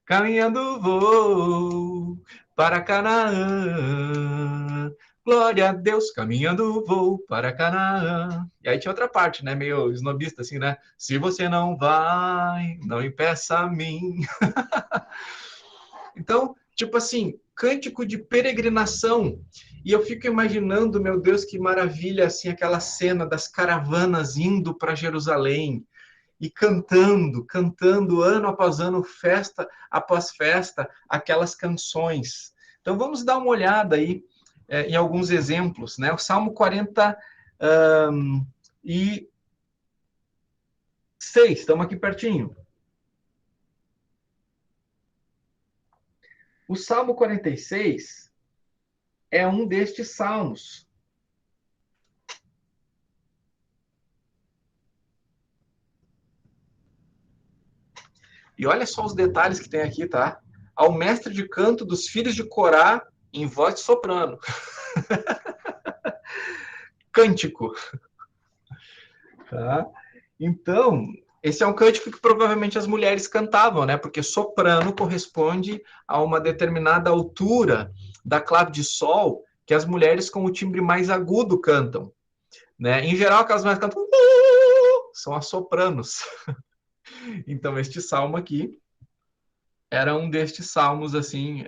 Caminhando vou para Canaã, glória a Deus, caminhando vou para Canaã. E aí tinha outra parte, né, meio snobista assim, né? Se você não vai, não impeça a mim. Então, tipo assim, cântico de peregrinação. E eu fico imaginando, meu Deus, que maravilha, assim, aquela cena das caravanas indo para Jerusalém e cantando ano após ano, festa após festa, aquelas canções. Então, vamos dar uma olhada aí em alguns exemplos, né? O Salmo 46, estamos aqui pertinho. O Salmo 46 é um destes salmos. E olha só os detalhes que tem aqui, tá? Ao mestre de canto dos filhos de Corá em voz de soprano. Cântico. Tá? Então, esse é um cântico que provavelmente as mulheres cantavam, né? Porque soprano corresponde a uma determinada altura da clave de sol que as mulheres com o timbre mais agudo cantam, né? Em geral, aquelas mulheres cantam são as sopranos. Então, este salmo aqui era um destes salmos, assim,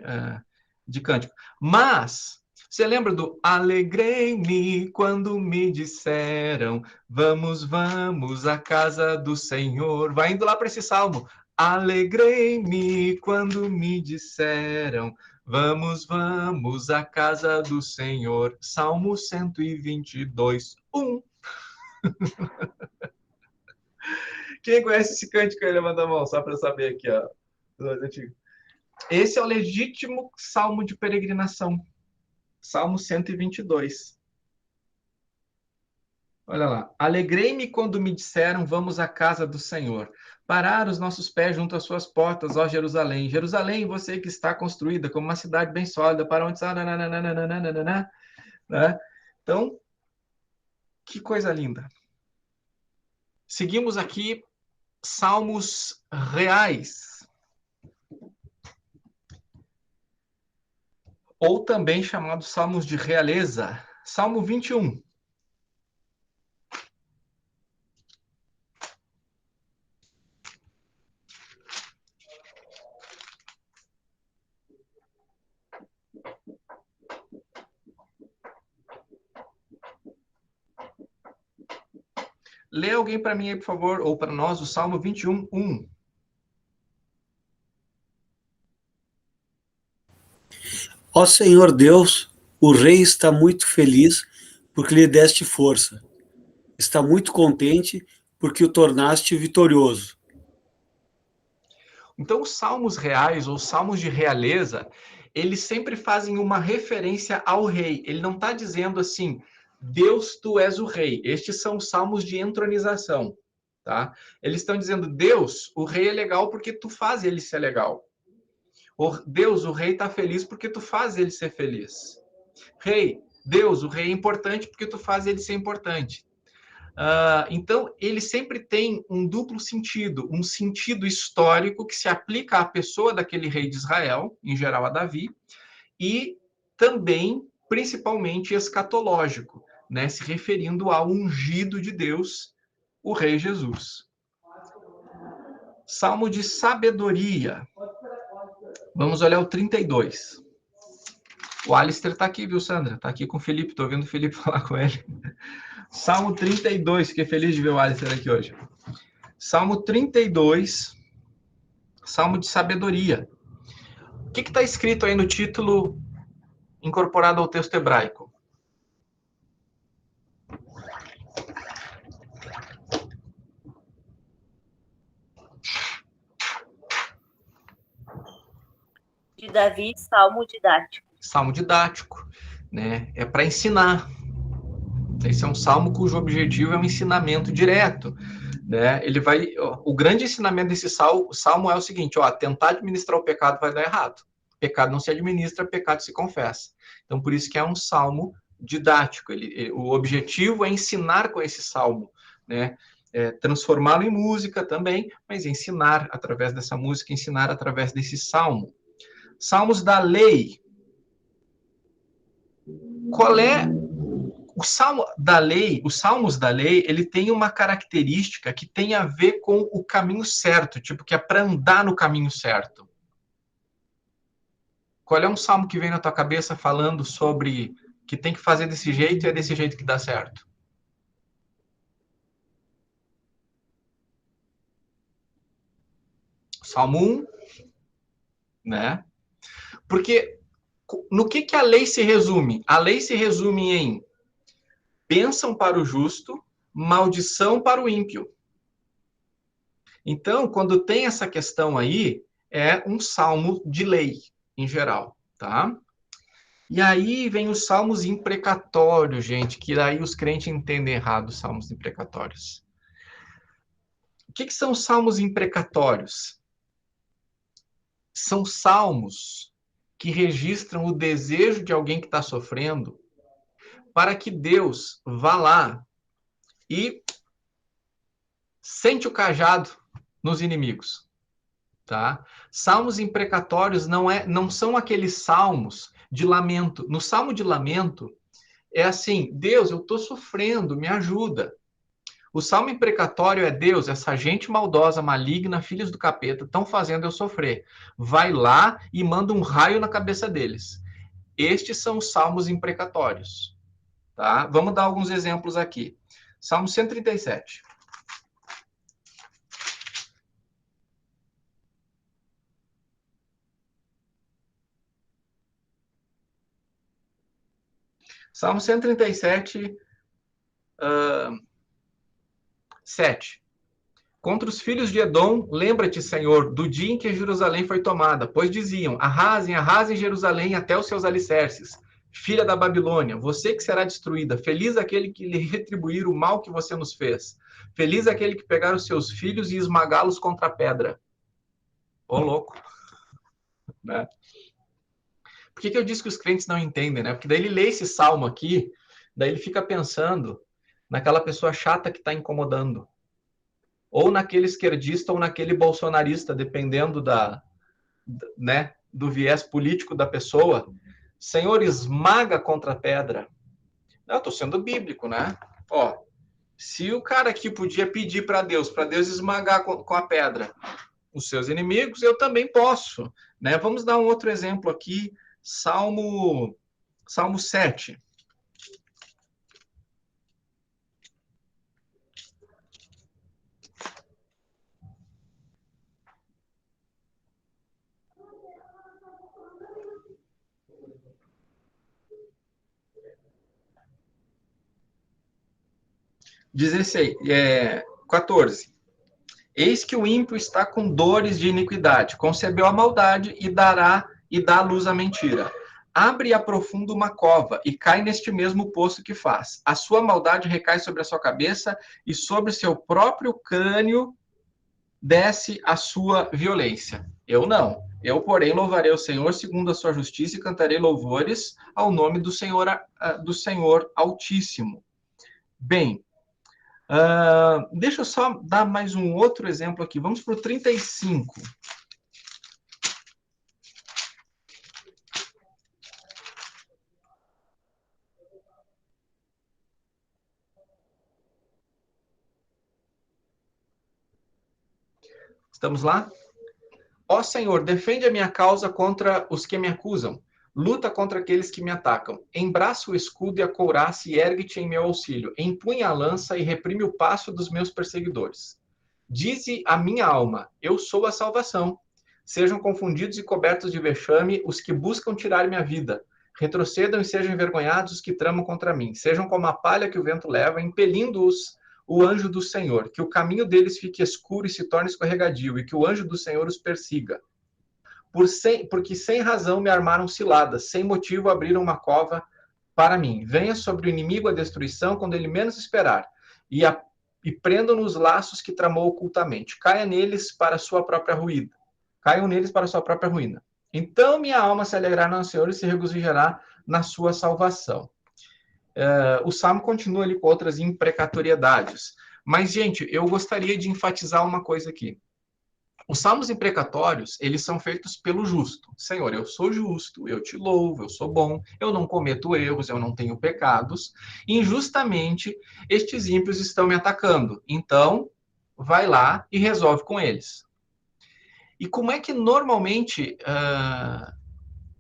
de cântico. Mas, Você lembra do alegrei-me quando me disseram vamos, vamos à casa do Senhor? Vai indo lá para esse salmo. Alegrei-me quando me disseram vamos, vamos à casa do Senhor. Salmo 122, 1. Quem conhece esse cântico aí, levanta a mão, só para saber aqui, ó. Esse é o legítimo salmo de peregrinação. Salmo 122. Olha lá. Alegrei-me quando me disseram, vamos à casa do Senhor. Parar os nossos pés junto às suas portas, ó Jerusalém. Jerusalém, você que está construída como uma cidade bem sólida, para onde está... Né? Então, que coisa linda. Seguimos aqui, salmos reais. Ou também chamados salmos de realeza. Salmo 21. Lê alguém para mim aí, por favor, ou para nós, o Salmo 21, 1. Ó Senhor Deus, o rei está muito feliz porque lhe deste força. Está muito contente porque o tornaste vitorioso. Então, os salmos reais, ou salmos de realeza, eles sempre fazem uma referência ao rei. Ele não está dizendo assim, Deus, tu és o rei. Estes são salmos de entronização, tá? Eles estão dizendo, Deus, o rei é legal porque tu faz ele ser legal. Deus, o rei está feliz porque tu faz ele ser feliz. Rei, Deus, o rei é importante porque tu faz ele ser importante. Então, ele sempre tem um duplo sentido, um sentido histórico que se aplica à pessoa daquele rei de Israel, em geral a Davi, e também, principalmente, escatológico, né, se referindo ao ungido de Deus, o rei Jesus. Salmo de sabedoria. Vamos olhar o 32. O Alistair está aqui, viu, Sandra? Está aqui com o Felipe, estou vendo o Felipe falar com ele. Salmo 32, fiquei feliz de ver o Alistair aqui hoje. Salmo 32, Salmo de sabedoria. O que está escrito aí no título incorporado ao texto hebraico? De Davi, salmo didático. Salmo didático, né? É para ensinar. Esse é um salmo cujo objetivo é um ensinamento direto, né? Ele vai, o grande ensinamento desse salmo é o seguinte, ó, tentar administrar o pecado vai dar errado. Pecado não se administra, pecado se confessa. Então, por isso que é um salmo didático. O objetivo é ensinar com esse salmo, né? Transformá-lo em música também, mas ensinar através dessa música, ensinar através desse salmo. Salmos da lei. Qual é o salmo da lei? Os salmos da lei, ele tem uma característica que tem a ver com o caminho certo, tipo que é para andar no caminho certo. Qual é um salmo que vem na tua cabeça falando sobre que tem que fazer desse jeito e é desse jeito que dá certo? Salmo 1, né? Porque no que a lei se resume? A lei se resume em bênção para o justo, maldição para o ímpio. Então, quando tem essa questão aí, é um salmo de lei, em geral, tá? E aí vem os salmos imprecatórios, gente, que aí os crentes entendem errado os salmos imprecatórios. O que são os salmos imprecatórios? São salmos que registram o desejo de alguém que está sofrendo para que Deus vá lá e sente o cajado nos inimigos, tá? Salmos imprecatórios não são aqueles salmos de lamento. No salmo de lamento é assim, Deus, eu estou sofrendo, me ajuda. O salmo imprecatório é Deus, essa gente maldosa, maligna, filhos do capeta, estão fazendo eu sofrer. Vai lá e manda um raio na cabeça deles. Estes são os salmos imprecatórios. Tá? Vamos dar alguns exemplos aqui. Salmo 137. Salmo 137, 7. Contra os filhos de Edom, lembra-te, Senhor, do dia em que Jerusalém foi tomada, pois diziam, arrasem, arrasem Jerusalém até os seus alicerces. Filha da Babilônia, você que será destruída, feliz aquele que lhe retribuir o mal que você nos fez. Feliz aquele que pegar os seus filhos e esmagá-los contra a pedra. Ô, louco. Né? Por que eu disse que os crentes não entendem, né? Porque daí ele lê esse salmo aqui, daí ele fica pensando naquela pessoa chata que está incomodando. Ou naquele esquerdista ou naquele bolsonarista, dependendo né, do viés político da pessoa. Senhor, esmaga contra a pedra. Não, eu estou sendo bíblico, né? Ó, se o cara aqui podia pedir para Deus esmagar com a pedra os seus inimigos, eu também posso. Né? Vamos dar um outro exemplo aqui. Salmo 7. Dezesseis, 14. Eis que o ímpio está com dores de iniquidade, concebeu a maldade e dá à luz a mentira. Abre e aprofunda uma cova e cai neste mesmo poço que faz. A sua maldade recai sobre a sua cabeça e sobre seu próprio crânio desce a sua violência. Eu não. Eu, porém, louvarei o Senhor segundo a sua justiça e cantarei louvores ao nome do Senhor Altíssimo. Bem, deixa eu só dar mais um outro exemplo aqui. Vamos para o 35. Estamos lá? Ó Senhor, defende a minha causa contra os que me acusam. Luta contra aqueles que me atacam. Embraça o escudo e a couraça e ergue-te em meu auxílio. Empunha a lança e reprime o passo dos meus perseguidores. Dize a minha alma, eu sou a salvação. Sejam confundidos e cobertos de vexame os que buscam tirar minha vida. Retrocedam e sejam envergonhados os que tramam contra mim. Sejam como a palha que o vento leva, impelindo-os o anjo do Senhor. Que o caminho deles fique escuro e se torne escorregadio, e que o anjo do Senhor os persiga. Porque sem razão me armaram ciladas, sem motivo abriram uma cova para mim. Venha sobre o inimigo a destruição quando ele menos esperar, e prendam nos laços que tramou ocultamente. Caiam neles para a sua própria ruína. Então minha alma se alegrará no Senhor e se regozijará na sua salvação. O Salmo continua ali com outras imprecatoriedades. Mas, gente, eu gostaria de enfatizar uma coisa aqui. Os salmos imprecatórios, eles são feitos pelo justo. Senhor, eu sou justo, eu te louvo, eu sou bom, eu não cometo erros, eu não tenho pecados. Injustamente, estes ímpios estão me atacando. Então, vai lá e resolve com eles. E como é que normalmente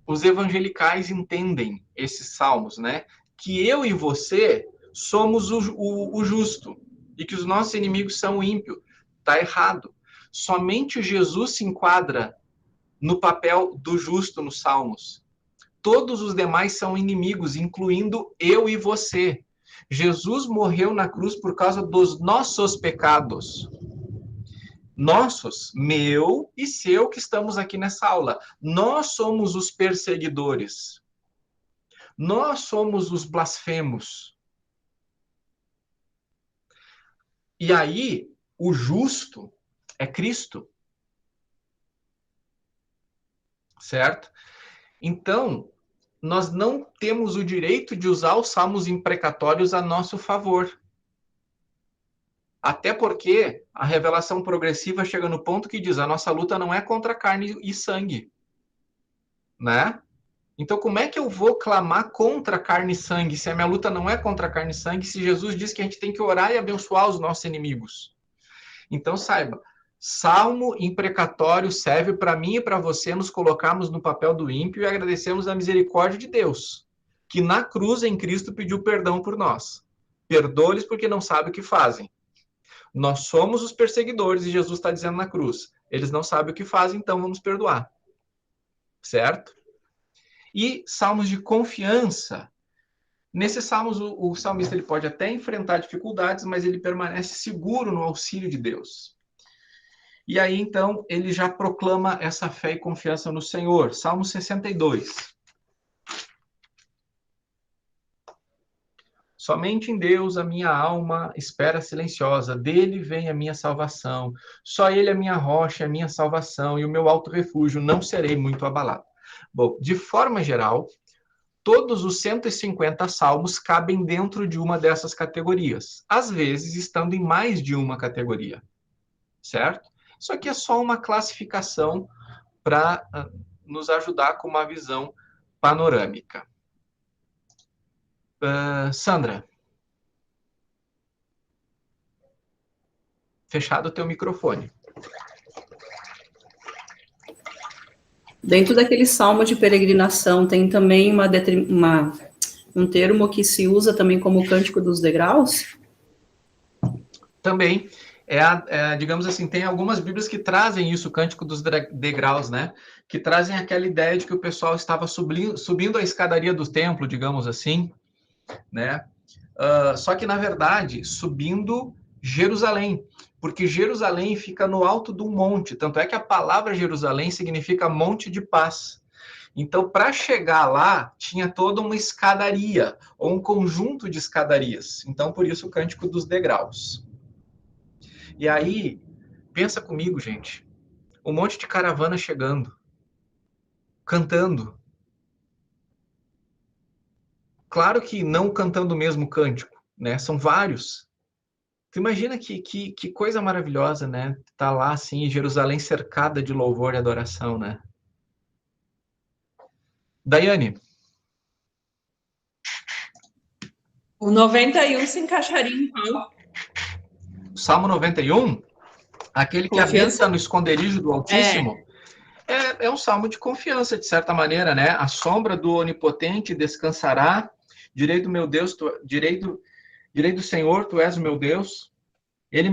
os evangelicais entendem esses salmos, né? Que eu e você somos o justo e que os nossos inimigos são o ímpio. Está errado. Somente Jesus se enquadra no papel do justo nos Salmos. Todos os demais são inimigos, incluindo eu e você. Jesus morreu na cruz por causa dos nossos pecados. Nossos, meu e seu, que estamos aqui nessa aula. Nós somos os perseguidores. Nós somos os blasfemos. E aí, o justo é Cristo. Certo? Então, nós não temos o direito de usar os salmos imprecatórios a nosso favor. Até porque a revelação progressiva chega no ponto que diz: a nossa luta não é contra carne e sangue. Né? Então, como é que eu vou clamar contra carne e sangue, se a minha luta não é contra carne e sangue, se Jesus diz que a gente tem que orar e abençoar os nossos inimigos? Então, saiba, Salmo imprecatório serve para mim e para você nos colocarmos no papel do ímpio e agradecermos a misericórdia de Deus, que na cruz em Cristo pediu perdão por nós. Perdoa-lhes porque não sabem o que fazem. Nós somos os perseguidores e Jesus está dizendo na cruz. Eles não sabem o que fazem, então vamos perdoar. Certo? E salmos de confiança. Nesses salmos, o salmista ele pode até enfrentar dificuldades, mas ele permanece seguro no auxílio de Deus. E aí, então, ele já proclama essa fé e confiança no Senhor. Salmo 62. Somente em Deus a minha alma espera silenciosa, dele vem a minha salvação. Só ele é a minha rocha, a minha salvação e o meu alto refúgio, não serei muito abalado. Bom, de forma geral, todos os 150 salmos cabem dentro de uma dessas categorias, às vezes estando em mais de uma categoria, certo? Isso aqui é só uma classificação para nos ajudar com uma visão panorâmica. Sandra. Fechado o teu microfone. Dentro daquele salmo de peregrinação, tem também um termo que se usa também como cântico dos degraus? Também. Digamos assim, tem algumas bíblias que trazem isso, o cântico dos degraus, né? Que trazem aquela ideia de que o pessoal estava subindo a escadaria do templo, digamos assim, né? Só que, na verdade, subindo Jerusalém, porque Jerusalém fica no alto de um monte, tanto é que a palavra Jerusalém significa monte de paz. Então, para chegar lá, tinha toda uma escadaria, ou um conjunto de escadarias. Então, por isso o cântico dos degraus. E aí, pensa comigo, gente, um monte de caravana chegando, cantando. Claro que não cantando o mesmo cântico, né? São vários. Tu imagina que coisa maravilhosa, né? Tá lá, assim, em Jerusalém cercada de louvor e adoração, né? Daiane. O 91 se encaixaria em qual? Salmo 91, aquele que habita no esconderijo do Altíssimo, é um salmo de confiança, de certa maneira, né? A sombra do Onipotente descansará, direi do meu Deus, direi do Senhor, tu és o meu Deus. Ele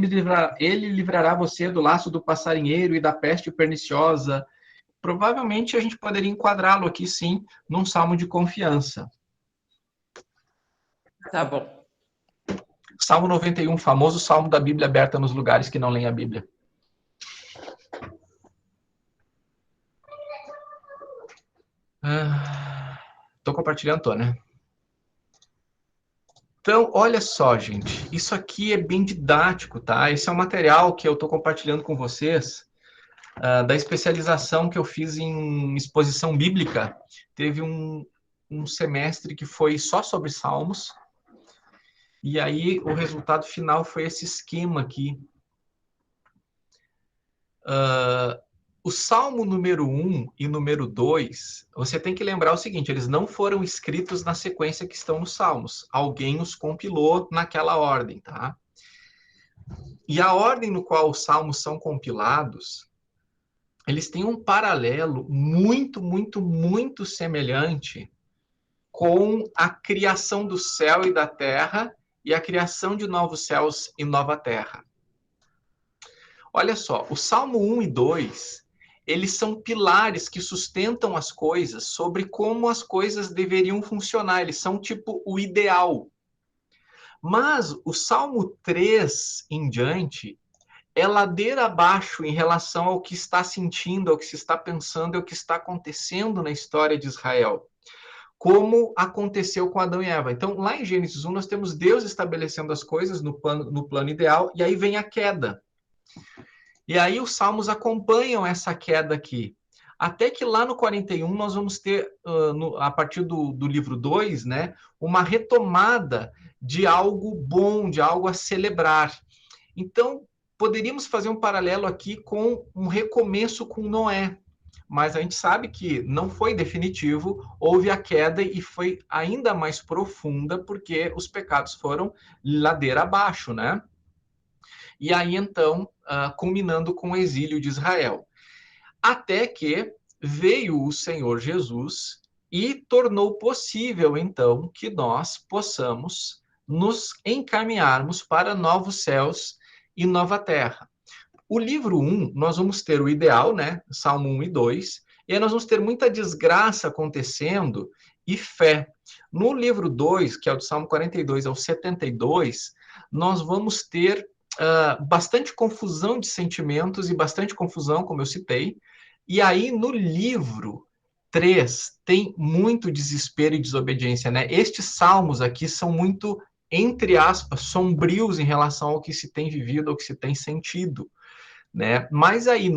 livrará você do laço do passarinheiro e da peste perniciosa. Provavelmente a gente poderia enquadrá-lo aqui, sim, num salmo de confiança. Tá bom. Salmo 91, famoso salmo da Bíblia aberta nos lugares que não leem a Bíblia. Tô compartilhando, né? Então, olha só, gente. Isso aqui é bem didático, tá? Esse é um material que eu tô compartilhando com vocês da especialização que eu fiz em exposição bíblica. Teve um semestre que foi só sobre salmos. E aí, o resultado final foi esse esquema aqui. O Salmo número 1 e número 2, você tem que lembrar o seguinte, eles não foram escritos na sequência que estão nos Salmos. Alguém os compilou naquela ordem, tá? E a ordem no qual os Salmos são compilados, eles têm um paralelo muito, muito, muito semelhante com a criação do céu e da terra e a criação de novos céus e nova terra. Olha só, o Salmo 1 e 2, eles são pilares que sustentam as coisas sobre como as coisas deveriam funcionar. Eles são tipo o ideal. Mas o Salmo 3 em diante é ladeira abaixo em relação ao que está sentindo, ao que se está pensando, ao que está acontecendo na história de Israel. Como aconteceu com Adão e Eva. Então, lá em Gênesis 1, nós temos Deus estabelecendo as coisas no plano ideal, e aí vem a queda. E aí os salmos acompanham essa queda aqui. Até que lá no 41, nós vamos ter, a partir do livro 2, né, uma retomada de algo bom, de algo a celebrar. Então, poderíamos fazer um paralelo aqui com um recomeço com Noé. Mas a gente sabe que não foi definitivo, houve a queda e foi ainda mais profunda, porque os pecados foram ladeira abaixo, né? e aí então, culminando com o exílio de Israel. Até que veio o Senhor Jesus e tornou possível, então, que nós possamos nos encaminharmos para novos céus e nova terra. O livro 1, nós vamos ter o ideal, né? Salmo 1 e 2, e aí nós vamos ter muita desgraça acontecendo e fé. No livro 2, que é o do Salmo 42 ao 72, nós vamos ter bastante confusão de sentimentos e bastante confusão, como eu citei. E aí, no livro 3, tem muito desespero e desobediência, né? Estes salmos aqui são muito, entre aspas, sombrios em relação ao que se tem vivido, ao que se tem sentido, né? Mas aí,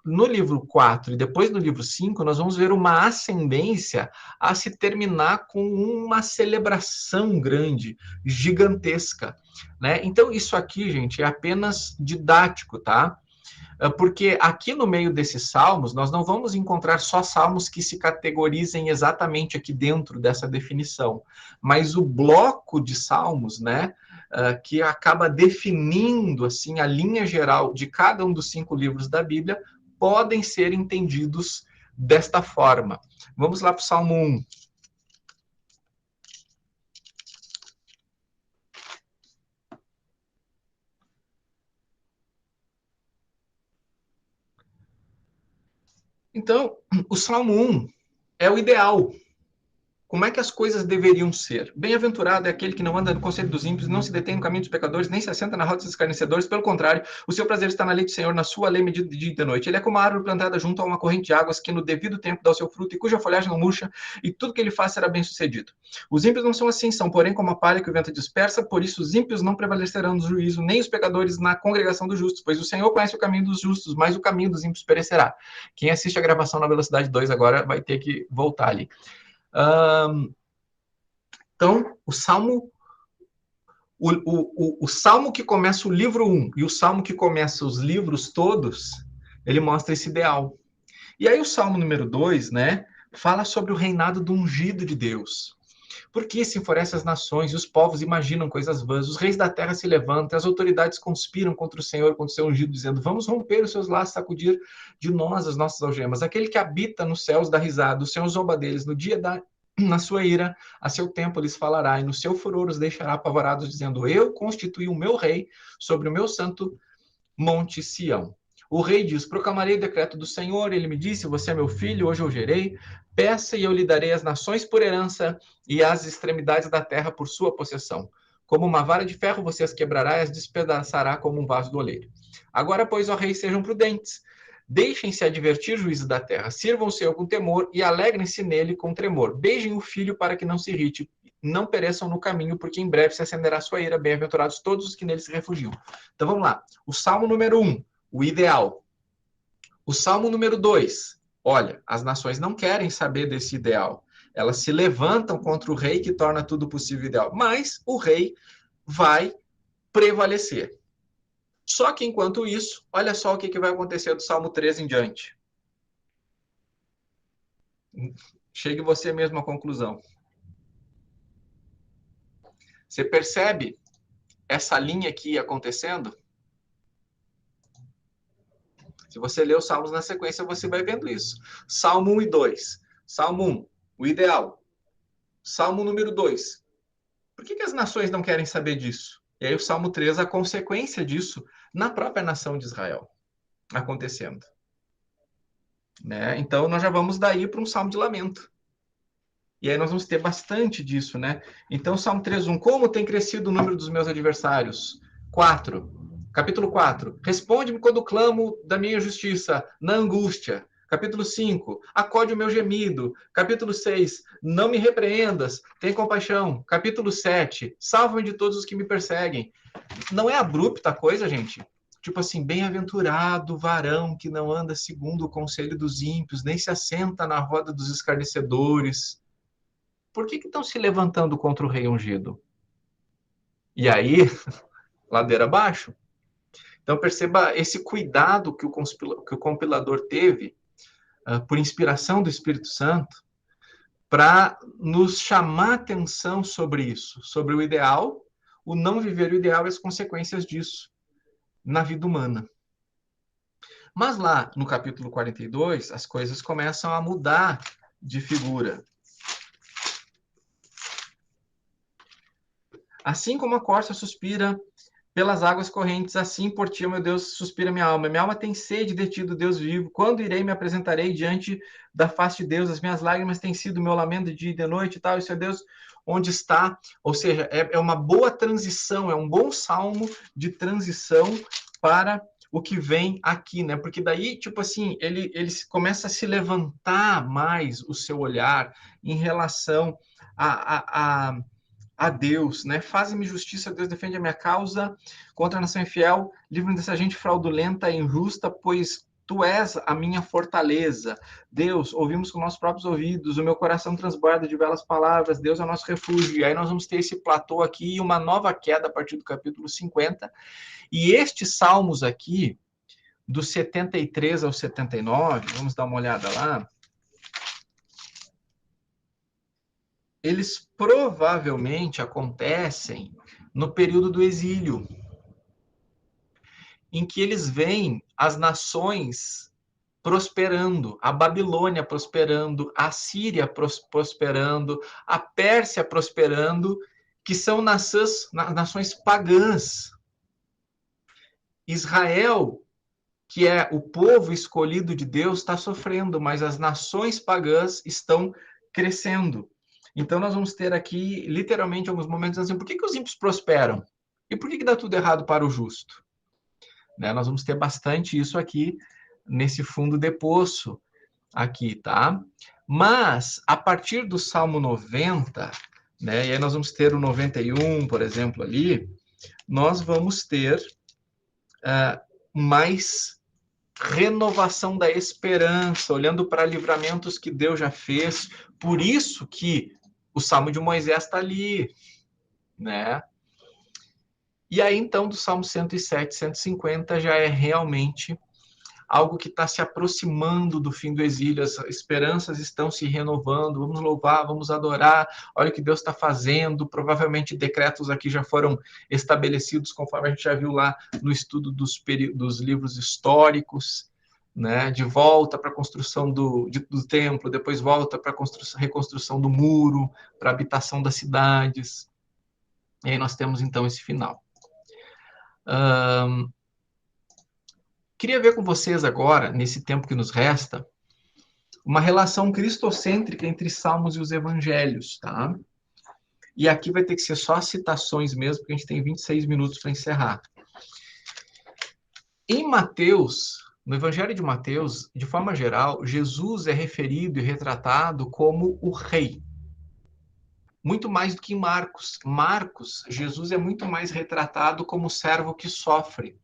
no livro 4 e depois no livro 5, nós vamos ver uma ascendência a se terminar com uma celebração grande, gigantesca, né? Então, isso aqui, gente, é apenas didático, tá? Porque aqui no meio desses salmos, nós não vamos encontrar só salmos que se categorizem exatamente aqui dentro dessa definição, mas o bloco de salmos, né, que acaba definindo assim a linha geral de cada um dos 5 livros da Bíblia, podem ser entendidos desta forma. Vamos lá para o Salmo 1. Então, o Salmo 1 é o ideal. Como é que as coisas deveriam ser? Bem-aventurado é aquele que não anda no conselho dos ímpios, não se detém no caminho dos pecadores, nem se assenta na roda dos escarnecedores. Pelo contrário, o seu prazer está na lei do Senhor, na sua lei medida de dia e de noite. Ele é como uma árvore plantada junto a uma corrente de águas, que no devido tempo dá o seu fruto e cuja folhagem não murcha, e tudo que ele faz será bem sucedido. Os ímpios não são assim, são porém como a palha que o vento dispersa, por isso os ímpios não prevalecerão no juízo, nem os pecadores na congregação dos justos, pois o Senhor conhece o caminho dos justos, mas o caminho dos ímpios perecerá. Quem assiste a gravação na velocidade 2 agora vai ter que voltar ali. Então, o salmo que começa o livro 1 e o salmo que começa os livros todos, ele mostra esse ideal. E aí o salmo número 2, né, fala sobre o reinado do ungido de Deus. Porque se enfurecem as nações e os povos imaginam coisas vãs, os reis da terra se levantam, as autoridades conspiram contra o Senhor, contra o seu ungido, dizendo, vamos romper os seus laços, sacudir de nós as nossas algemas. Aquele que habita nos céus dá risada, o Senhor zomba deles no dia na sua ira, a seu tempo lhes falará, e no seu furor os deixará apavorados, dizendo, eu constituí o meu rei sobre o meu santo monte Sião. O rei diz, proclamarei o decreto do Senhor, ele me disse, você é meu filho, hoje eu gerei, peça e eu lhe darei as nações por herança e as extremidades da terra por sua possessão. Como uma vara de ferro você as quebrará e as despedaçará como um vaso do oleiro. Agora, pois, ó rei, sejam prudentes, deixem-se advertir, juízes da terra, sirvam o Senhor com temor e alegrem-se nele com tremor. Beijem o filho para que não se irrite, não pereçam no caminho, porque em breve se acenderá sua ira, bem-aventurados todos os que nele se refugiam. Então vamos lá. O Salmo número 1, o ideal. O Salmo número 2, olha, as nações não querem saber desse ideal. Elas se levantam contra o rei que torna tudo possível ideal, mas o rei vai prevalecer. Só que, enquanto isso, olha só o que vai acontecer do Salmo 3 em diante. Chegue você mesmo à conclusão. Você percebe essa linha aqui acontecendo? Se você ler os salmos na sequência, você vai vendo isso. Salmo 1 e 2. Salmo 1, o ideal. Salmo número 2. Por que as nações não querem saber disso? E aí o Salmo 3, a consequência disso na própria nação de Israel acontecendo. Né? Então, nós já vamos daí para um Salmo de lamento. E aí nós vamos ter bastante disso, né? Então, Salmo 3:1, como tem crescido o número dos meus adversários? 4, capítulo 4, responde-me quando clamo da minha justiça, na angústia. Capítulo 5, acode o meu gemido. Capítulo 6, não me repreendas, tem compaixão. Capítulo 7, salva-me de todos os que me perseguem. Não é abrupta a coisa, gente? Tipo assim, bem-aventurado o varão que não anda segundo o conselho dos ímpios, nem se assenta na roda dos escarnecedores. Por que estão se levantando contra o rei ungido? E aí, ladeira abaixo. Então, perceba esse cuidado que o compilador teve, por inspiração do Espírito Santo, para nos chamar atenção sobre isso, sobre o ideal, o não viver o ideal e as consequências disso. na vida humana. Mas lá no capítulo 42, as coisas começam a mudar de figura. Assim como a corça suspira pelas águas correntes, assim por ti, meu Deus, suspira minha alma. Minha alma tem sede de ti, do Deus vivo. Quando irei, me apresentarei diante da face de Deus. As minhas lágrimas têm sido meu lamento de dia e de noite e tal. E seu Deus, onde está? Ou seja, é uma boa transição, é um bom salmo de transição para o que vem aqui, né? Porque daí, tipo assim, ele começa a se levantar mais o seu olhar em relação a Deus, né? Faze-me justiça, Deus, defende a minha causa contra a nação infiel, livre-me dessa gente fraudulenta e injusta, pois tu és a minha fortaleza. Deus, ouvimos com nossos próprios ouvidos, o meu coração transborda de belas palavras, Deus é o nosso refúgio. E aí nós vamos ter esse platô aqui e uma nova queda a partir do capítulo 50. E estes salmos aqui, do 73 ao 79, vamos dar uma olhada lá, eles provavelmente acontecem no período do exílio, em que eles veem as nações prosperando, a Babilônia prosperando, a Síria prosperando, a Pérsia prosperando, que são nações pagãs. Israel, que é o povo escolhido de Deus, está sofrendo, mas as nações pagãs estão crescendo. Então, nós vamos ter aqui, literalmente, alguns momentos assim, por que os ímpios prosperam? E por que dá tudo errado para o justo? Né? Nós vamos ter bastante isso aqui, nesse fundo de poço, aqui, tá? Mas, a partir do Salmo 90, né, e aí nós vamos ter o 91, por exemplo, ali, nós vamos ter mais renovação da esperança, olhando para livramentos que Deus já fez. Por isso que o Salmo de Moisés está ali, né? E aí, então, do Salmo 107, 150, já é realmente algo que está se aproximando do fim do exílio, as esperanças estão se renovando, vamos louvar, vamos adorar, olha o que Deus está fazendo, provavelmente decretos aqui já foram estabelecidos, conforme a gente já viu lá no estudo dos livros históricos, né? De volta para a construção do templo, depois volta para a reconstrução do muro, para a habitação das cidades, e aí nós temos então esse final. Queria ver com vocês agora, nesse tempo que nos resta, uma relação cristocêntrica entre Salmos e os Evangelhos, tá? E aqui vai ter que ser só citações mesmo, porque a gente tem 26 minutos para encerrar. Em Mateus, no Evangelho de Mateus, de forma geral, Jesus é referido e retratado como o rei. Muito mais do que em Marcos. Marcos, Jesus é muito mais retratado como o servo que sofre,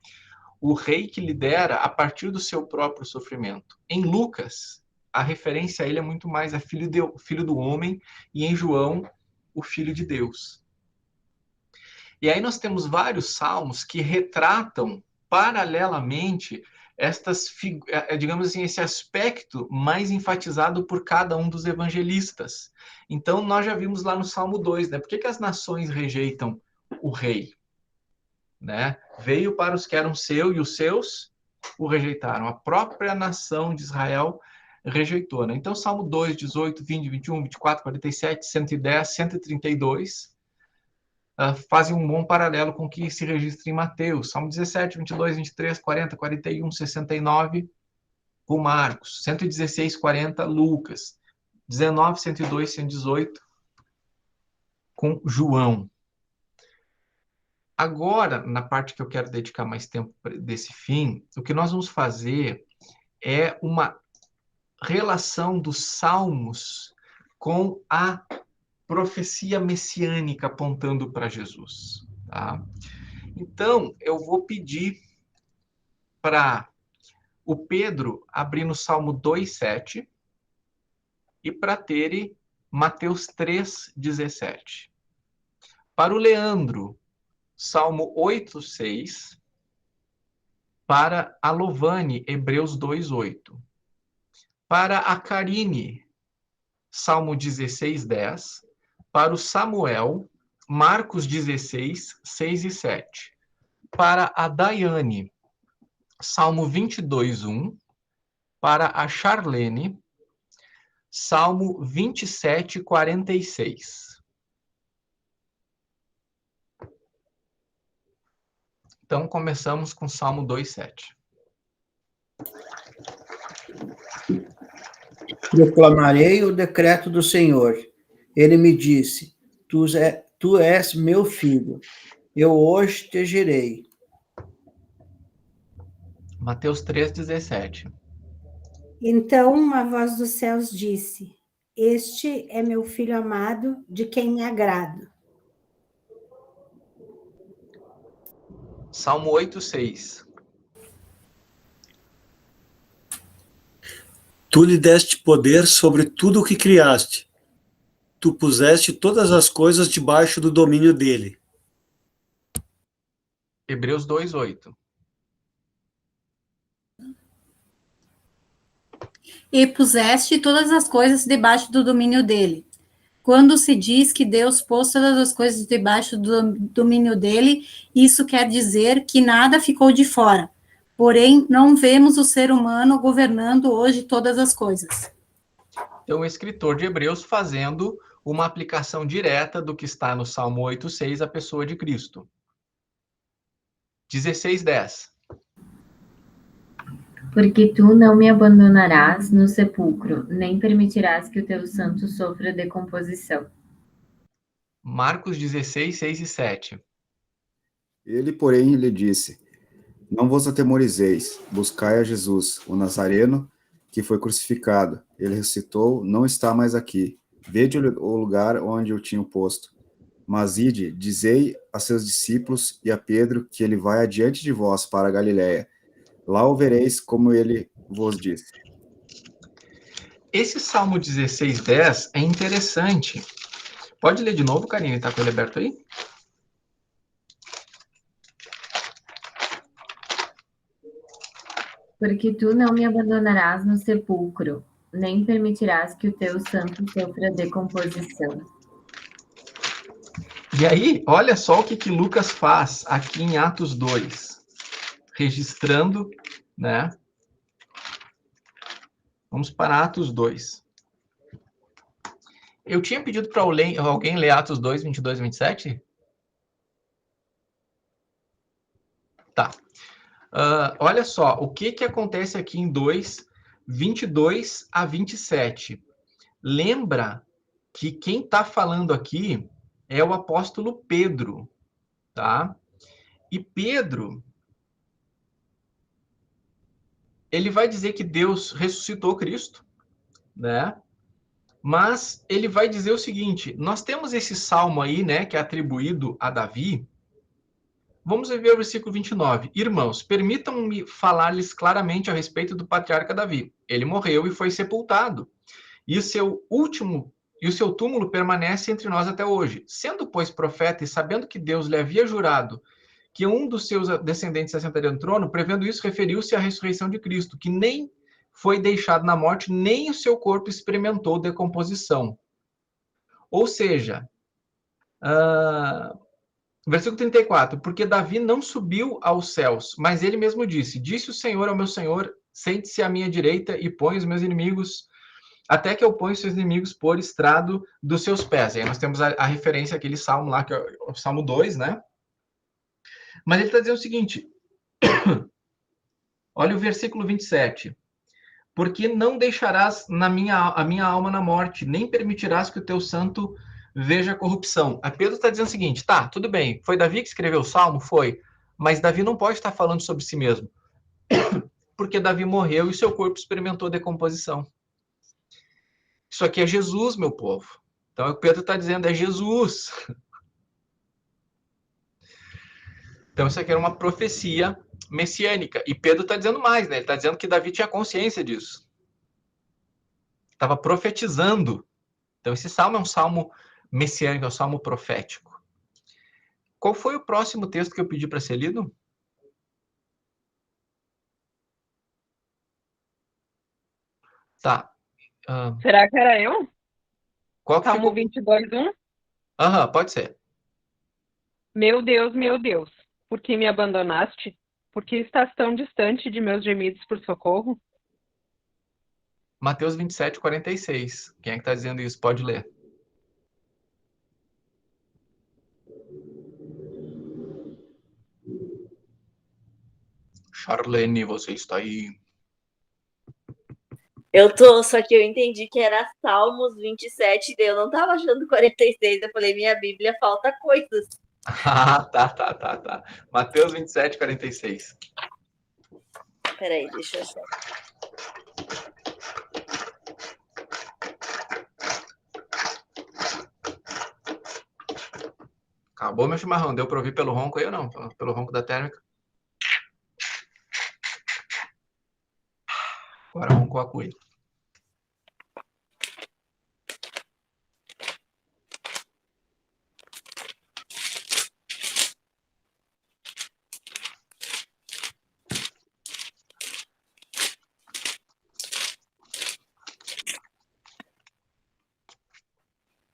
o rei que lidera a partir do seu próprio sofrimento. Em Lucas, a referência a ele é muito mais a filho do homem, e em João, o filho de Deus. E aí nós temos vários salmos que retratam paralelamente digamos assim, esse aspecto mais enfatizado por cada um dos evangelistas. Então, nós já vimos lá no Salmo 2, né? Por que as nações rejeitam o rei? Né? Veio para os que eram seus e os seus o rejeitaram. A própria nação de Israel rejeitou. Né? Então, Salmo 2, 18, 20, 21, 24, 47, 110, 132 fazem um bom paralelo com o que se registra em Mateus. Salmo 17, 22, 23, 40, 41, 69, com Marcos. 116, 40, Lucas. 19, 102, 118, com João. Agora, na parte que eu quero dedicar mais tempo desse fim, o que nós vamos fazer é uma relação dos salmos com a profecia messiânica apontando para Jesus. Tá? Então, eu vou pedir para o Pedro abrir no Salmo 2,7 e para Tere, Mateus 3,17. Para o Leandro, Salmo 8,6, para a Lovane, Hebreus 2,8. Para a Karine, Salmo 16,10. Para o Samuel, Marcos 16, 6 e 7. Para a Daiane, Salmo 22:1, para a Charlene, Salmo 27:46. Então, começamos com Salmo 2:7. Proclamarei o decreto do Senhor. Ele me disse: Tu és meu filho. Eu hoje te gerei. Mateus 3:17. Então uma voz dos céus disse: Este é meu filho amado, de quem me agrado. Salmo 8:6. Tu lhe deste poder sobre tudo o que criaste. Tu puseste todas as coisas debaixo do domínio dele. Hebreus 2:8. E puseste todas as coisas debaixo do domínio dele. Quando se diz que Deus pôs todas as coisas debaixo do domínio dele, isso quer dizer que nada ficou de fora. Porém, não vemos o ser humano governando hoje todas as coisas. Então, o escritor de Hebreus fazendo uma aplicação direta do que está no Salmo 8:6, a pessoa de Cristo. 16:10. Porque tu não me abandonarás no sepulcro, nem permitirás que o teu santo sofra decomposição. Marcos 16:6 e 7. Ele, porém, lhe disse: Não vos atemorizeis, buscai a Jesus, o Nazareno, que foi crucificado. Ele ressuscitou, não está mais aqui. Vede o lugar onde o tinham posto. Mas ide, dizei a seus discípulos e a Pedro que ele vai adiante de vós para a Galiléia. Lá o vereis como ele vos disse. Esse Salmo 16:10 é interessante. Pode ler de novo, Karine? Está com ele aberto aí? Porque tu não me abandonarás no sepulcro, nem permitirás que o teu santo sofra decomposição. E aí, olha só o que Lucas faz aqui em Atos 2. Registrando, né? Vamos para Atos 2. Eu tinha pedido para alguém ler Atos 2, 22 e 27? Tá. Olha só, o que acontece aqui em 2, 22 a 27. Lembra que quem está falando aqui é o apóstolo Pedro, tá? E Pedro, ele vai dizer que Deus ressuscitou Cristo, né? Mas ele vai dizer o seguinte, nós temos esse salmo aí, né, que é atribuído a Davi. Vamos ver o versículo 29. Irmãos, permitam-me falar-lhes claramente a respeito do patriarca Davi. Ele morreu e foi sepultado. E o seu túmulo permanece entre nós até hoje. Sendo, pois, profeta e sabendo que Deus lhe havia jurado que um dos seus descendentes se assentaria no trono, prevendo isso, referiu-se à ressurreição de Cristo, que nem foi deixado na morte, nem o seu corpo experimentou decomposição. Ou seja, versículo 34, porque Davi não subiu aos céus, mas ele mesmo disse o Senhor ao meu Senhor, sente-se à minha direita e põe os meus inimigos, até que eu ponho os seus inimigos por estrado dos seus pés. E aí nós temos a referência àquele salmo lá, que é o Salmo 2, né? Mas ele está dizendo o seguinte, olha o versículo 27, porque não deixarás a minha alma na morte, nem permitirás que o teu santo veja corrupção. A Pedro está dizendo o seguinte, tá, tudo bem, foi Davi que escreveu o Salmo? Foi, mas Davi não pode estar falando sobre si mesmo, porque Davi morreu e seu corpo experimentou decomposição. Isso aqui é Jesus, meu povo. Então, o que Pedro está dizendo é Jesus. Então, isso aqui era uma profecia messiânica. E Pedro está dizendo mais, né? Ele está dizendo que Davi tinha consciência disso. Estava profetizando. Então, esse salmo é um salmo messiânico, é um salmo profético. Qual foi o próximo texto que eu pedi para ser lido? Tá. Será que era eu? Qual que Salmo ficou? 22:1? Aham, pode ser. Meu Deus, por que me abandonaste? Por que estás tão distante de meus gemidos por socorro? Mateus 27, 46. Quem é que está dizendo isso? Pode ler. Charlene, você está aí? Eu tô, só que eu entendi que era Salmos 27, daí eu não tava achando 46. Eu falei, minha Bíblia falta coisas. Ah, tá. Mateus 27, 46. Peraí, deixa eu achar. Acabou meu chimarrão. Deu para ouvir pelo ronco aí ou não? Pelo ronco da térmica? Agora roncou a cuia.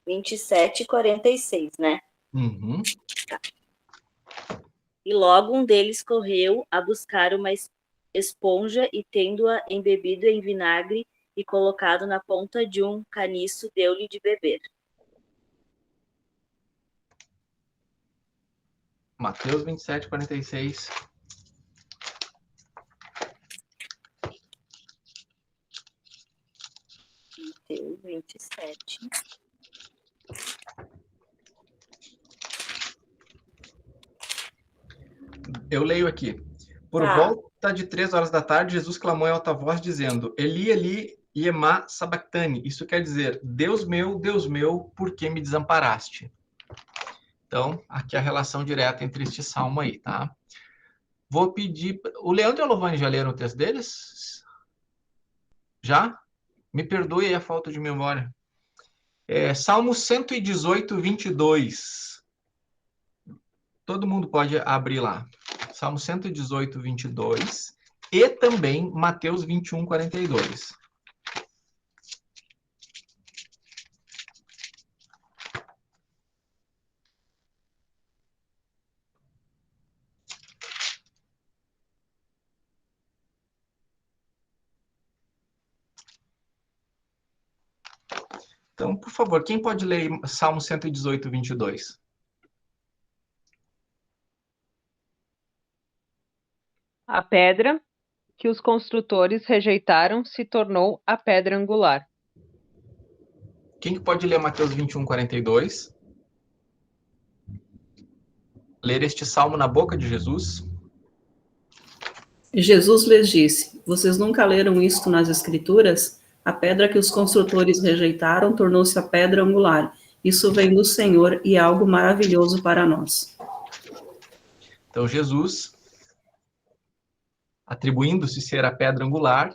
Vinte e 47:46, né? Uhum. E logo um deles correu a buscar uma esponja e, tendo-a embebido em vinagre e colocado na ponta de um caniço, deu-lhe de beber. Mateus 27, 46. Mateus 27. Eu leio aqui. Por volta de 3 horas da tarde, Jesus clamou em alta voz, dizendo: Eli, Eli, lema sabachthani. Isso quer dizer: Deus meu, por que me desamparaste? Então, aqui a relação direta entre este salmo aí, tá? Vou pedir... O Leandro e a Lovane já leram o texto deles? Já? Me perdoe aí a falta de memória. Salmo 118, 22. Todo mundo pode abrir lá. Salmo 118, 22. E também Mateus 21, 42. Então, por favor, quem pode ler Salmo 118, 22? A pedra que os construtores rejeitaram se tornou a pedra angular. Quem que pode ler Mateus 21, 42? Ler este salmo na boca de Jesus. Jesus lhes disse: Vocês nunca leram isto nas Escrituras? A pedra que os construtores rejeitaram tornou-se a pedra angular. Isso vem do Senhor e é algo maravilhoso para nós. Então, Jesus, atribuindo-se ser a pedra angular,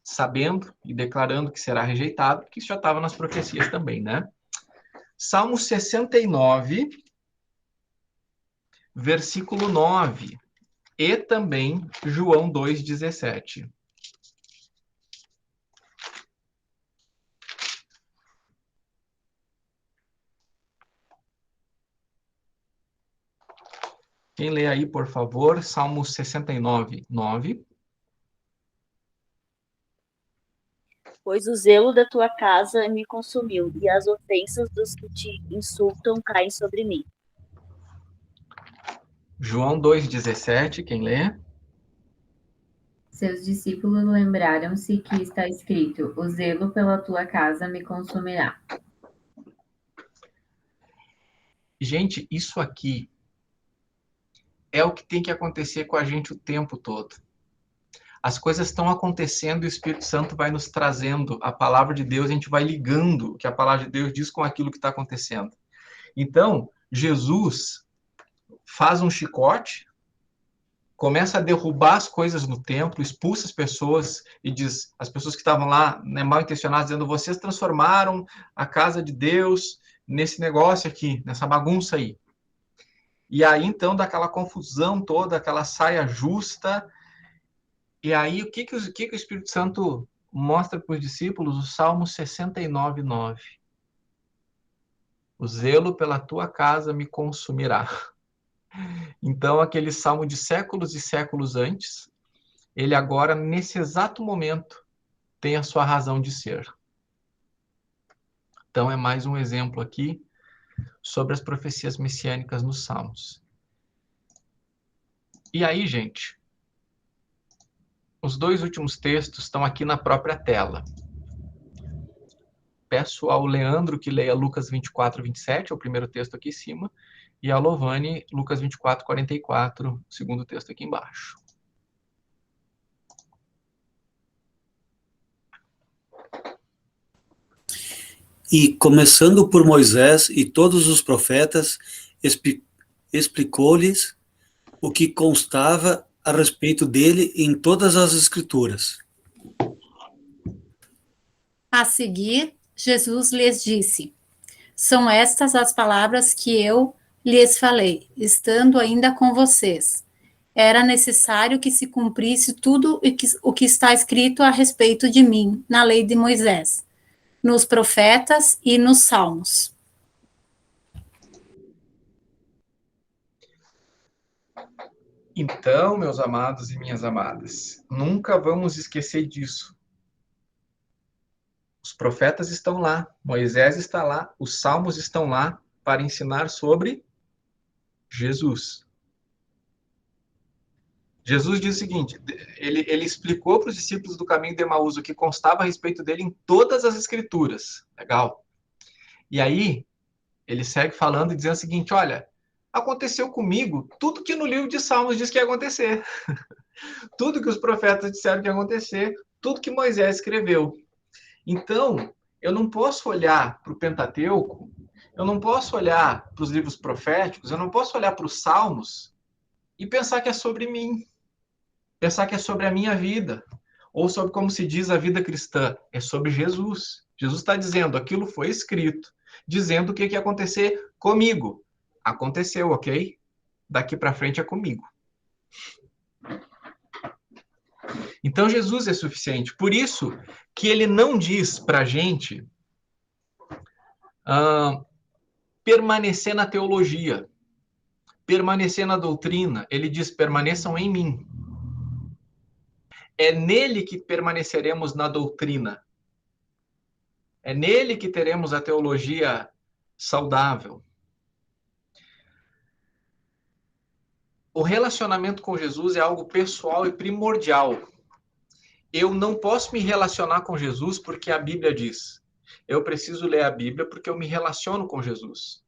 sabendo e declarando que será rejeitado, porque isso já estava nas profecias também, né? Salmo 69, versículo 9. E também João 2,17. Quem lê aí, por favor, Salmo 69, 9. Pois o zelo da tua casa me consumiu, e as ofensas dos que te insultam caem sobre mim. João 2,17, quem lê? Seus discípulos lembraram-se que está escrito: o zelo pela tua casa me consumirá. Gente, isso aqui é o que tem que acontecer com a gente o tempo todo. As coisas estão acontecendo e o Espírito Santo vai nos trazendo a palavra de Deus, a gente vai ligando o que a palavra de Deus diz com aquilo que está acontecendo. Então, Jesus faz um chicote, começa a derrubar as coisas no templo, expulsa as pessoas e diz, as pessoas que estavam lá, né, mal intencionadas, dizendo, vocês transformaram a casa de Deus nesse negócio aqui, nessa bagunça aí. E aí, então, daquela confusão toda, aquela saia justa. E aí, o que o Espírito Santo mostra para os discípulos? O Salmo 69, 9. O zelo pela tua casa me consumirá. Então, aquele salmo de séculos e séculos antes, ele agora, nesse exato momento, tem a sua razão de ser. Então, é mais um exemplo aqui sobre as profecias messiânicas nos Salmos. E aí, gente, os dois últimos textos estão aqui na própria tela. Peço ao Leandro que leia Lucas 24, 27, é o primeiro texto aqui em cima, e ao Lovane, Lucas 24, 44, o segundo texto aqui embaixo. E, começando por Moisés e todos os profetas, explicou-lhes o que constava a respeito dele em todas as Escrituras. A seguir, Jesus lhes disse: São estas as palavras que eu lhes falei, estando ainda com vocês. Era necessário que se cumprisse tudo o que está escrito a respeito de mim na lei de Moisés, nos profetas e nos salmos. Então, meus amados e minhas amadas, nunca vamos esquecer disso. Os profetas estão lá, Moisés está lá, os salmos estão lá para ensinar sobre Jesus. Jesus diz o seguinte, ele explicou para os discípulos do caminho de Emaús o que constava a respeito dele em todas as escrituras. Legal. E aí, ele segue falando e dizendo o seguinte, olha, aconteceu comigo tudo que no livro de Salmos diz que ia acontecer. Tudo que os profetas disseram que ia acontecer, tudo que Moisés escreveu. Então, eu não posso olhar para o Pentateuco, eu não posso olhar para os livros proféticos, eu não posso olhar para os Salmos e pensar que é sobre mim, pensar que é sobre a minha vida, ou sobre, como se diz, a vida cristã, é sobre Jesus. Jesus está dizendo, aquilo foi escrito, dizendo o que ia acontecer comigo. Aconteceu, ok? Daqui para frente é comigo. Então, Jesus é suficiente. Por isso que ele não diz para a gente permanecer na teologia, permanecer na doutrina. Ele diz, permaneçam em mim. É nele que permaneceremos na doutrina. É nele que teremos a teologia saudável. O relacionamento com Jesus é algo pessoal e primordial. Eu não posso me relacionar com Jesus porque a Bíblia diz. Eu preciso ler a Bíblia porque eu me relaciono com Jesus.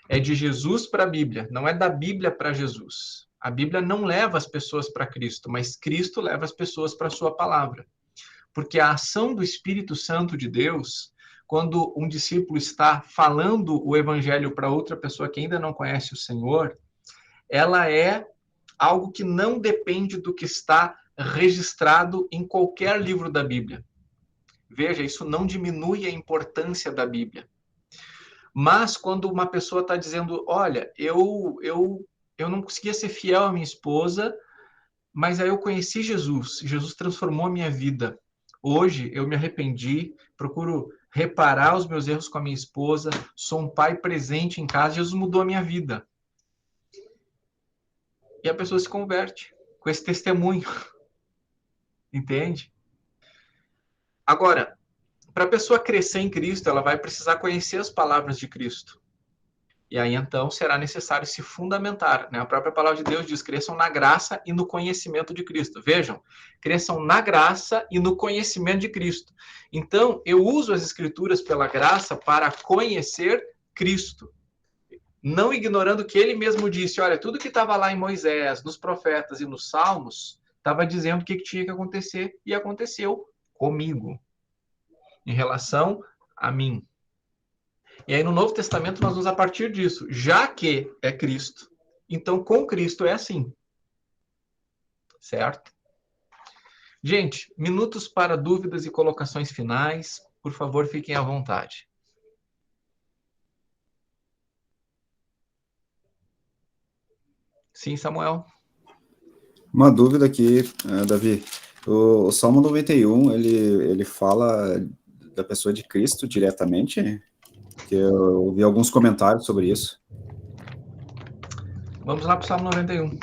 É de Jesus para a Bíblia, não é da Bíblia para Jesus. A Bíblia não leva as pessoas para Cristo, mas Cristo leva as pessoas para a sua palavra. Porque a ação do Espírito Santo de Deus, quando um discípulo está falando o evangelho para outra pessoa que ainda não conhece o Senhor, ela é algo que não depende do que está registrado em qualquer livro da Bíblia. Veja, isso não diminui a importância da Bíblia. Mas quando uma pessoa está dizendo, olha, eu não conseguia ser fiel à minha esposa, mas aí eu conheci Jesus, Jesus transformou a minha vida. Hoje eu me arrependi, procuro reparar os meus erros com a minha esposa, sou um pai presente em casa, Jesus mudou a minha vida. E a pessoa se converte com esse testemunho. Entende? Agora, para a pessoa crescer em Cristo, ela vai precisar conhecer as palavras de Cristo. E aí, então, será necessário se fundamentar. Né? A própria palavra de Deus diz, cresçam na graça e no conhecimento de Cristo. Vejam, cresçam na graça e no conhecimento de Cristo. Então, eu uso as Escrituras pela graça para conhecer Cristo. Não ignorando que ele mesmo disse, olha, tudo que estava lá em Moisés, nos profetas e nos salmos, estava dizendo o que tinha que acontecer, e aconteceu comigo, em relação a mim. E aí no Novo Testamento nós vamos a partir disso, já que é Cristo, então com Cristo é assim. Certo? Gente, minutos para dúvidas e colocações finais, por favor, fiquem à vontade. Sim, Samuel? Uma dúvida aqui, Davi. O Salmo 91, ele fala da pessoa de Cristo diretamente? Que eu vi alguns comentários sobre isso. Vamos lá para o Salmo 91.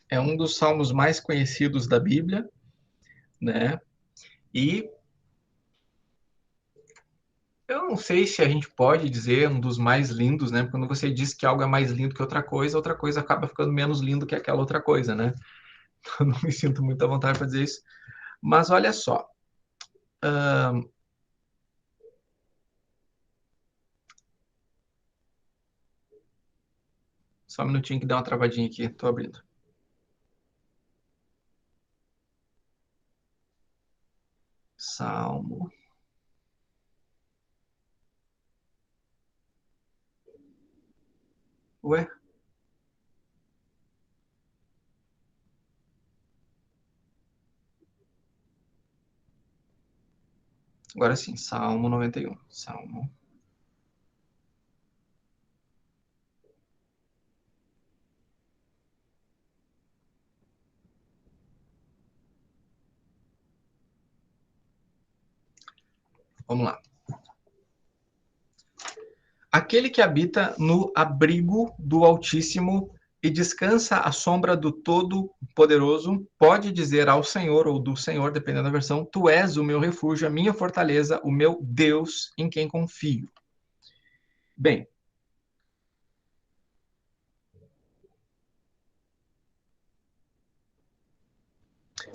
É um dos salmos mais conhecidos da Bíblia, né? E eu não sei se a gente pode dizer um dos mais lindos, né? Quando você diz que algo é mais lindo que outra coisa acaba ficando menos lindo que aquela outra coisa, né? Eu não me sinto muito à vontade para dizer isso. Mas olha só. Só um minutinho que dá uma travadinha aqui. Estou abrindo. Salmo. Ué? Agora sim, Salmo 91. Salmo. Vamos lá. Aquele que habita no abrigo do Altíssimo e descansa à sombra do Todo-Poderoso, pode dizer ao Senhor, ou do Senhor, dependendo da versão, tu és o meu refúgio, a minha fortaleza, o meu Deus em quem confio. Bem,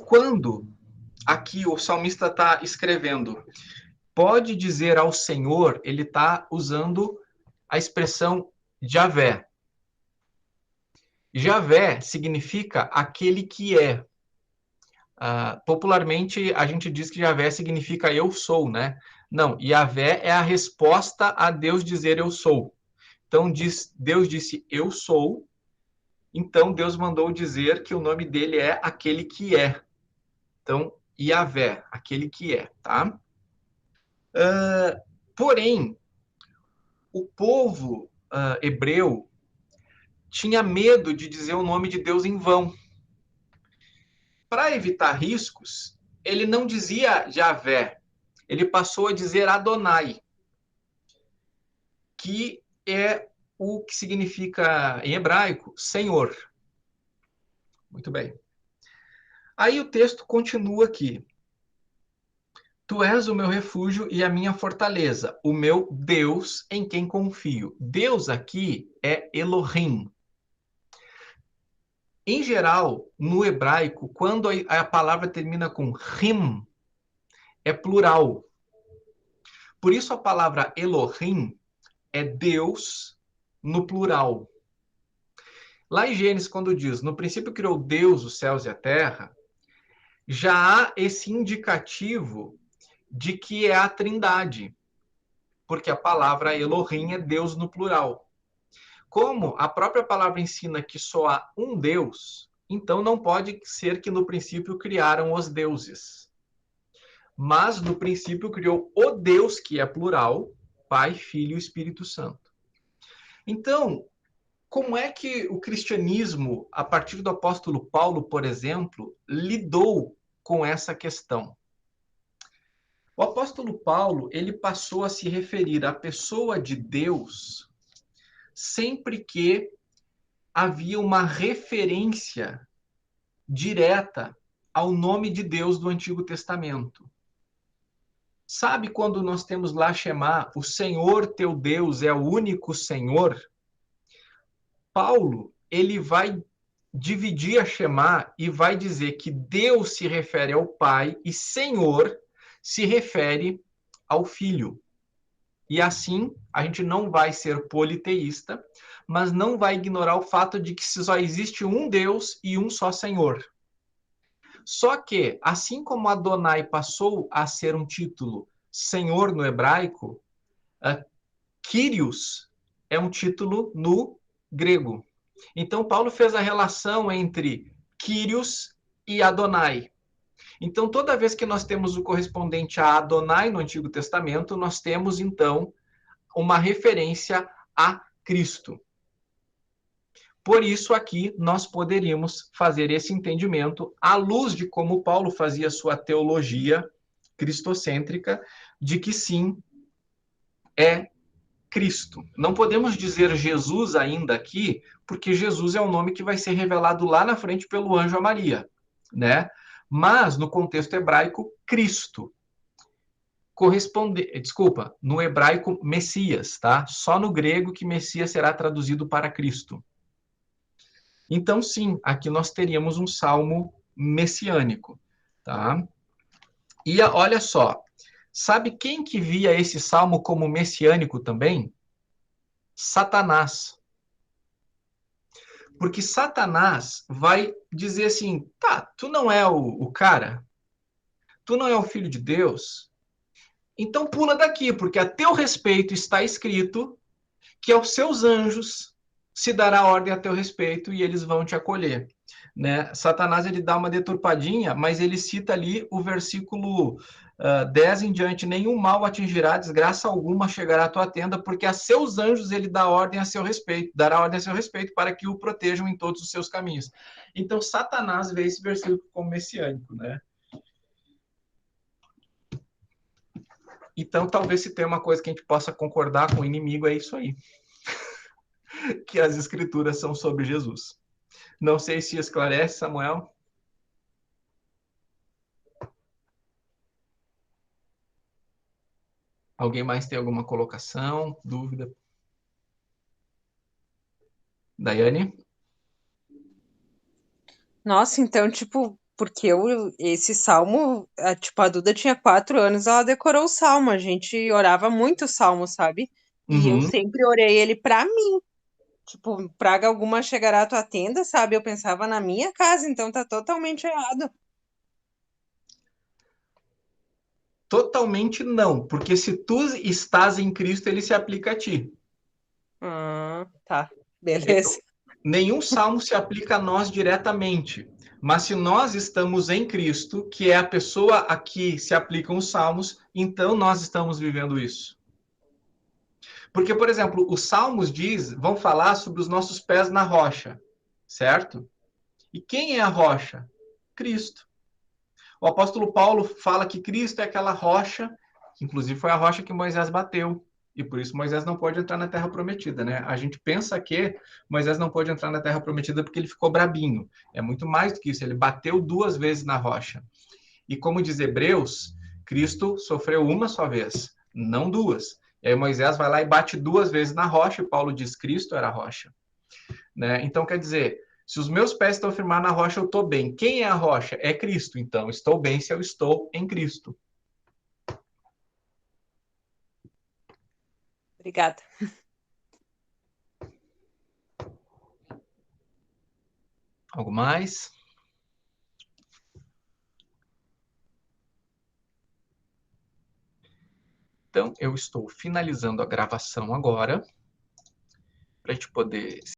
quando aqui o salmista está escrevendo, pode dizer ao Senhor, ele está usando a expressão Javé. Javé significa aquele que é. Popularmente, a gente diz que Javé significa eu sou, né? Não, Javé é a resposta a Deus dizer eu sou. Então, Deus disse eu sou, então Deus mandou dizer que o nome dele é aquele que é. Então, Javé, aquele que é, tá? Porém, o povo hebreu tinha medo de dizer o nome de Deus em vão. Para evitar riscos, ele não dizia Javé, ele passou a dizer Adonai, que é o que significa em hebraico Senhor. Muito bem. Aí o texto continua aqui. Tu és o meu refúgio e a minha fortaleza, o meu Deus em quem confio. Deus aqui é Elohim. Em geral, no hebraico, quando a palavra termina com rim, é plural. Por isso a palavra Elohim é Deus no plural. Lá em Gênesis, quando diz, no princípio criou Deus os céus e a terra, já há esse indicativo de que é a Trindade, porque a palavra Elohim é Deus no plural. Como a própria palavra ensina que só há um Deus, então não pode ser que no princípio criaram os deuses. Mas no princípio criou o Deus, que é plural, Pai, Filho e Espírito Santo. Então, como é que o cristianismo, a partir do apóstolo Paulo, por exemplo, lidou com essa questão? O apóstolo Paulo, ele passou a se referir à pessoa de Deus sempre que havia uma referência direta ao nome de Deus do Antigo Testamento. Sabe quando nós temos lá Shema, o Senhor teu Deus é o único Senhor? Paulo, ele vai dividir a Shema e vai dizer que Deus se refere ao Pai e Senhor se refere ao Filho. E assim, a gente não vai ser politeísta, mas não vai ignorar o fato de que só existe um Deus e um só Senhor. Só que, assim como Adonai passou a ser um título Senhor no hebraico, Kyrios é um título no grego. Então, Paulo fez a relação entre Kyrios e Adonai. Então, toda vez que nós temos o correspondente a Adonai no Antigo Testamento, nós temos, então, uma referência a Cristo. Por isso, aqui, nós poderíamos fazer esse entendimento à luz de como Paulo fazia sua teologia cristocêntrica, de que sim, é Cristo. Não podemos dizer Jesus ainda aqui, porque Jesus é o nome que vai ser revelado lá na frente pelo anjo a Maria, né? Mas, no contexto hebraico, Cristo. No hebraico, Messias, tá? Só no grego que Messias será traduzido para Cristo. Então, sim, aqui nós teríamos um salmo messiânico, tá? E olha só, sabe quem que via esse salmo como messiânico também? Satanás. Porque Satanás vai dizer assim, tá, tu não é o cara, tu não é o filho de Deus, então pula daqui, porque a teu respeito está escrito que aos seus anjos se dará ordem a teu respeito e eles vão te acolher. Né? Satanás ele dá uma deturpadinha, mas ele cita ali o versículo 10 em diante: nenhum mal atingirá, desgraça alguma chegará à tua tenda, porque a seus anjos ele dá ordem a seu respeito, dará ordem a seu respeito para que o protejam em todos os seus caminhos. Então, Satanás vê esse versículo como messiânico, né? Então, talvez se tem uma coisa que a gente possa concordar com o inimigo, é isso aí. Que as escrituras são sobre Jesus. Não sei se esclarece, Samuel. Alguém mais tem alguma colocação, dúvida? Daiane? Nossa, então, tipo, porque esse salmo, a Duda tinha 4 anos, ela decorou o salmo, a gente orava muito o salmo, sabe? E eu sempre orei ele pra mim. Tipo, praga alguma chegará à tua tenda, sabe? Eu pensava na minha casa, então tá totalmente errado. Totalmente não, porque se tu estás em Cristo, ele se aplica a ti. Tá, beleza. Nenhum salmo se aplica a nós diretamente, mas se nós estamos em Cristo, que é a pessoa a que se aplicam os salmos, então nós estamos vivendo isso. Porque, por exemplo, os salmos vão falar sobre os nossos pés na rocha, certo? E quem é a rocha? Cristo. O apóstolo Paulo fala que Cristo é aquela rocha, que inclusive foi a rocha que Moisés bateu, e por isso Moisés não pode entrar na Terra Prometida, né? A gente pensa que Moisés não pode entrar na Terra Prometida porque ele ficou brabinho. É muito mais do que isso, ele bateu 2 vezes na rocha. E como diz Hebreus, Cristo sofreu uma só vez, não 2. E aí Moisés vai lá e bate 2 vezes na rocha, e Paulo diz Cristo era a rocha. Né? Então, quer dizer, se os meus pés estão firmados na rocha, eu estou bem. Quem é a rocha? É Cristo. Então, estou bem se eu estou em Cristo. Obrigada. Algo mais? Então, eu estou finalizando a gravação agora, para a gente poder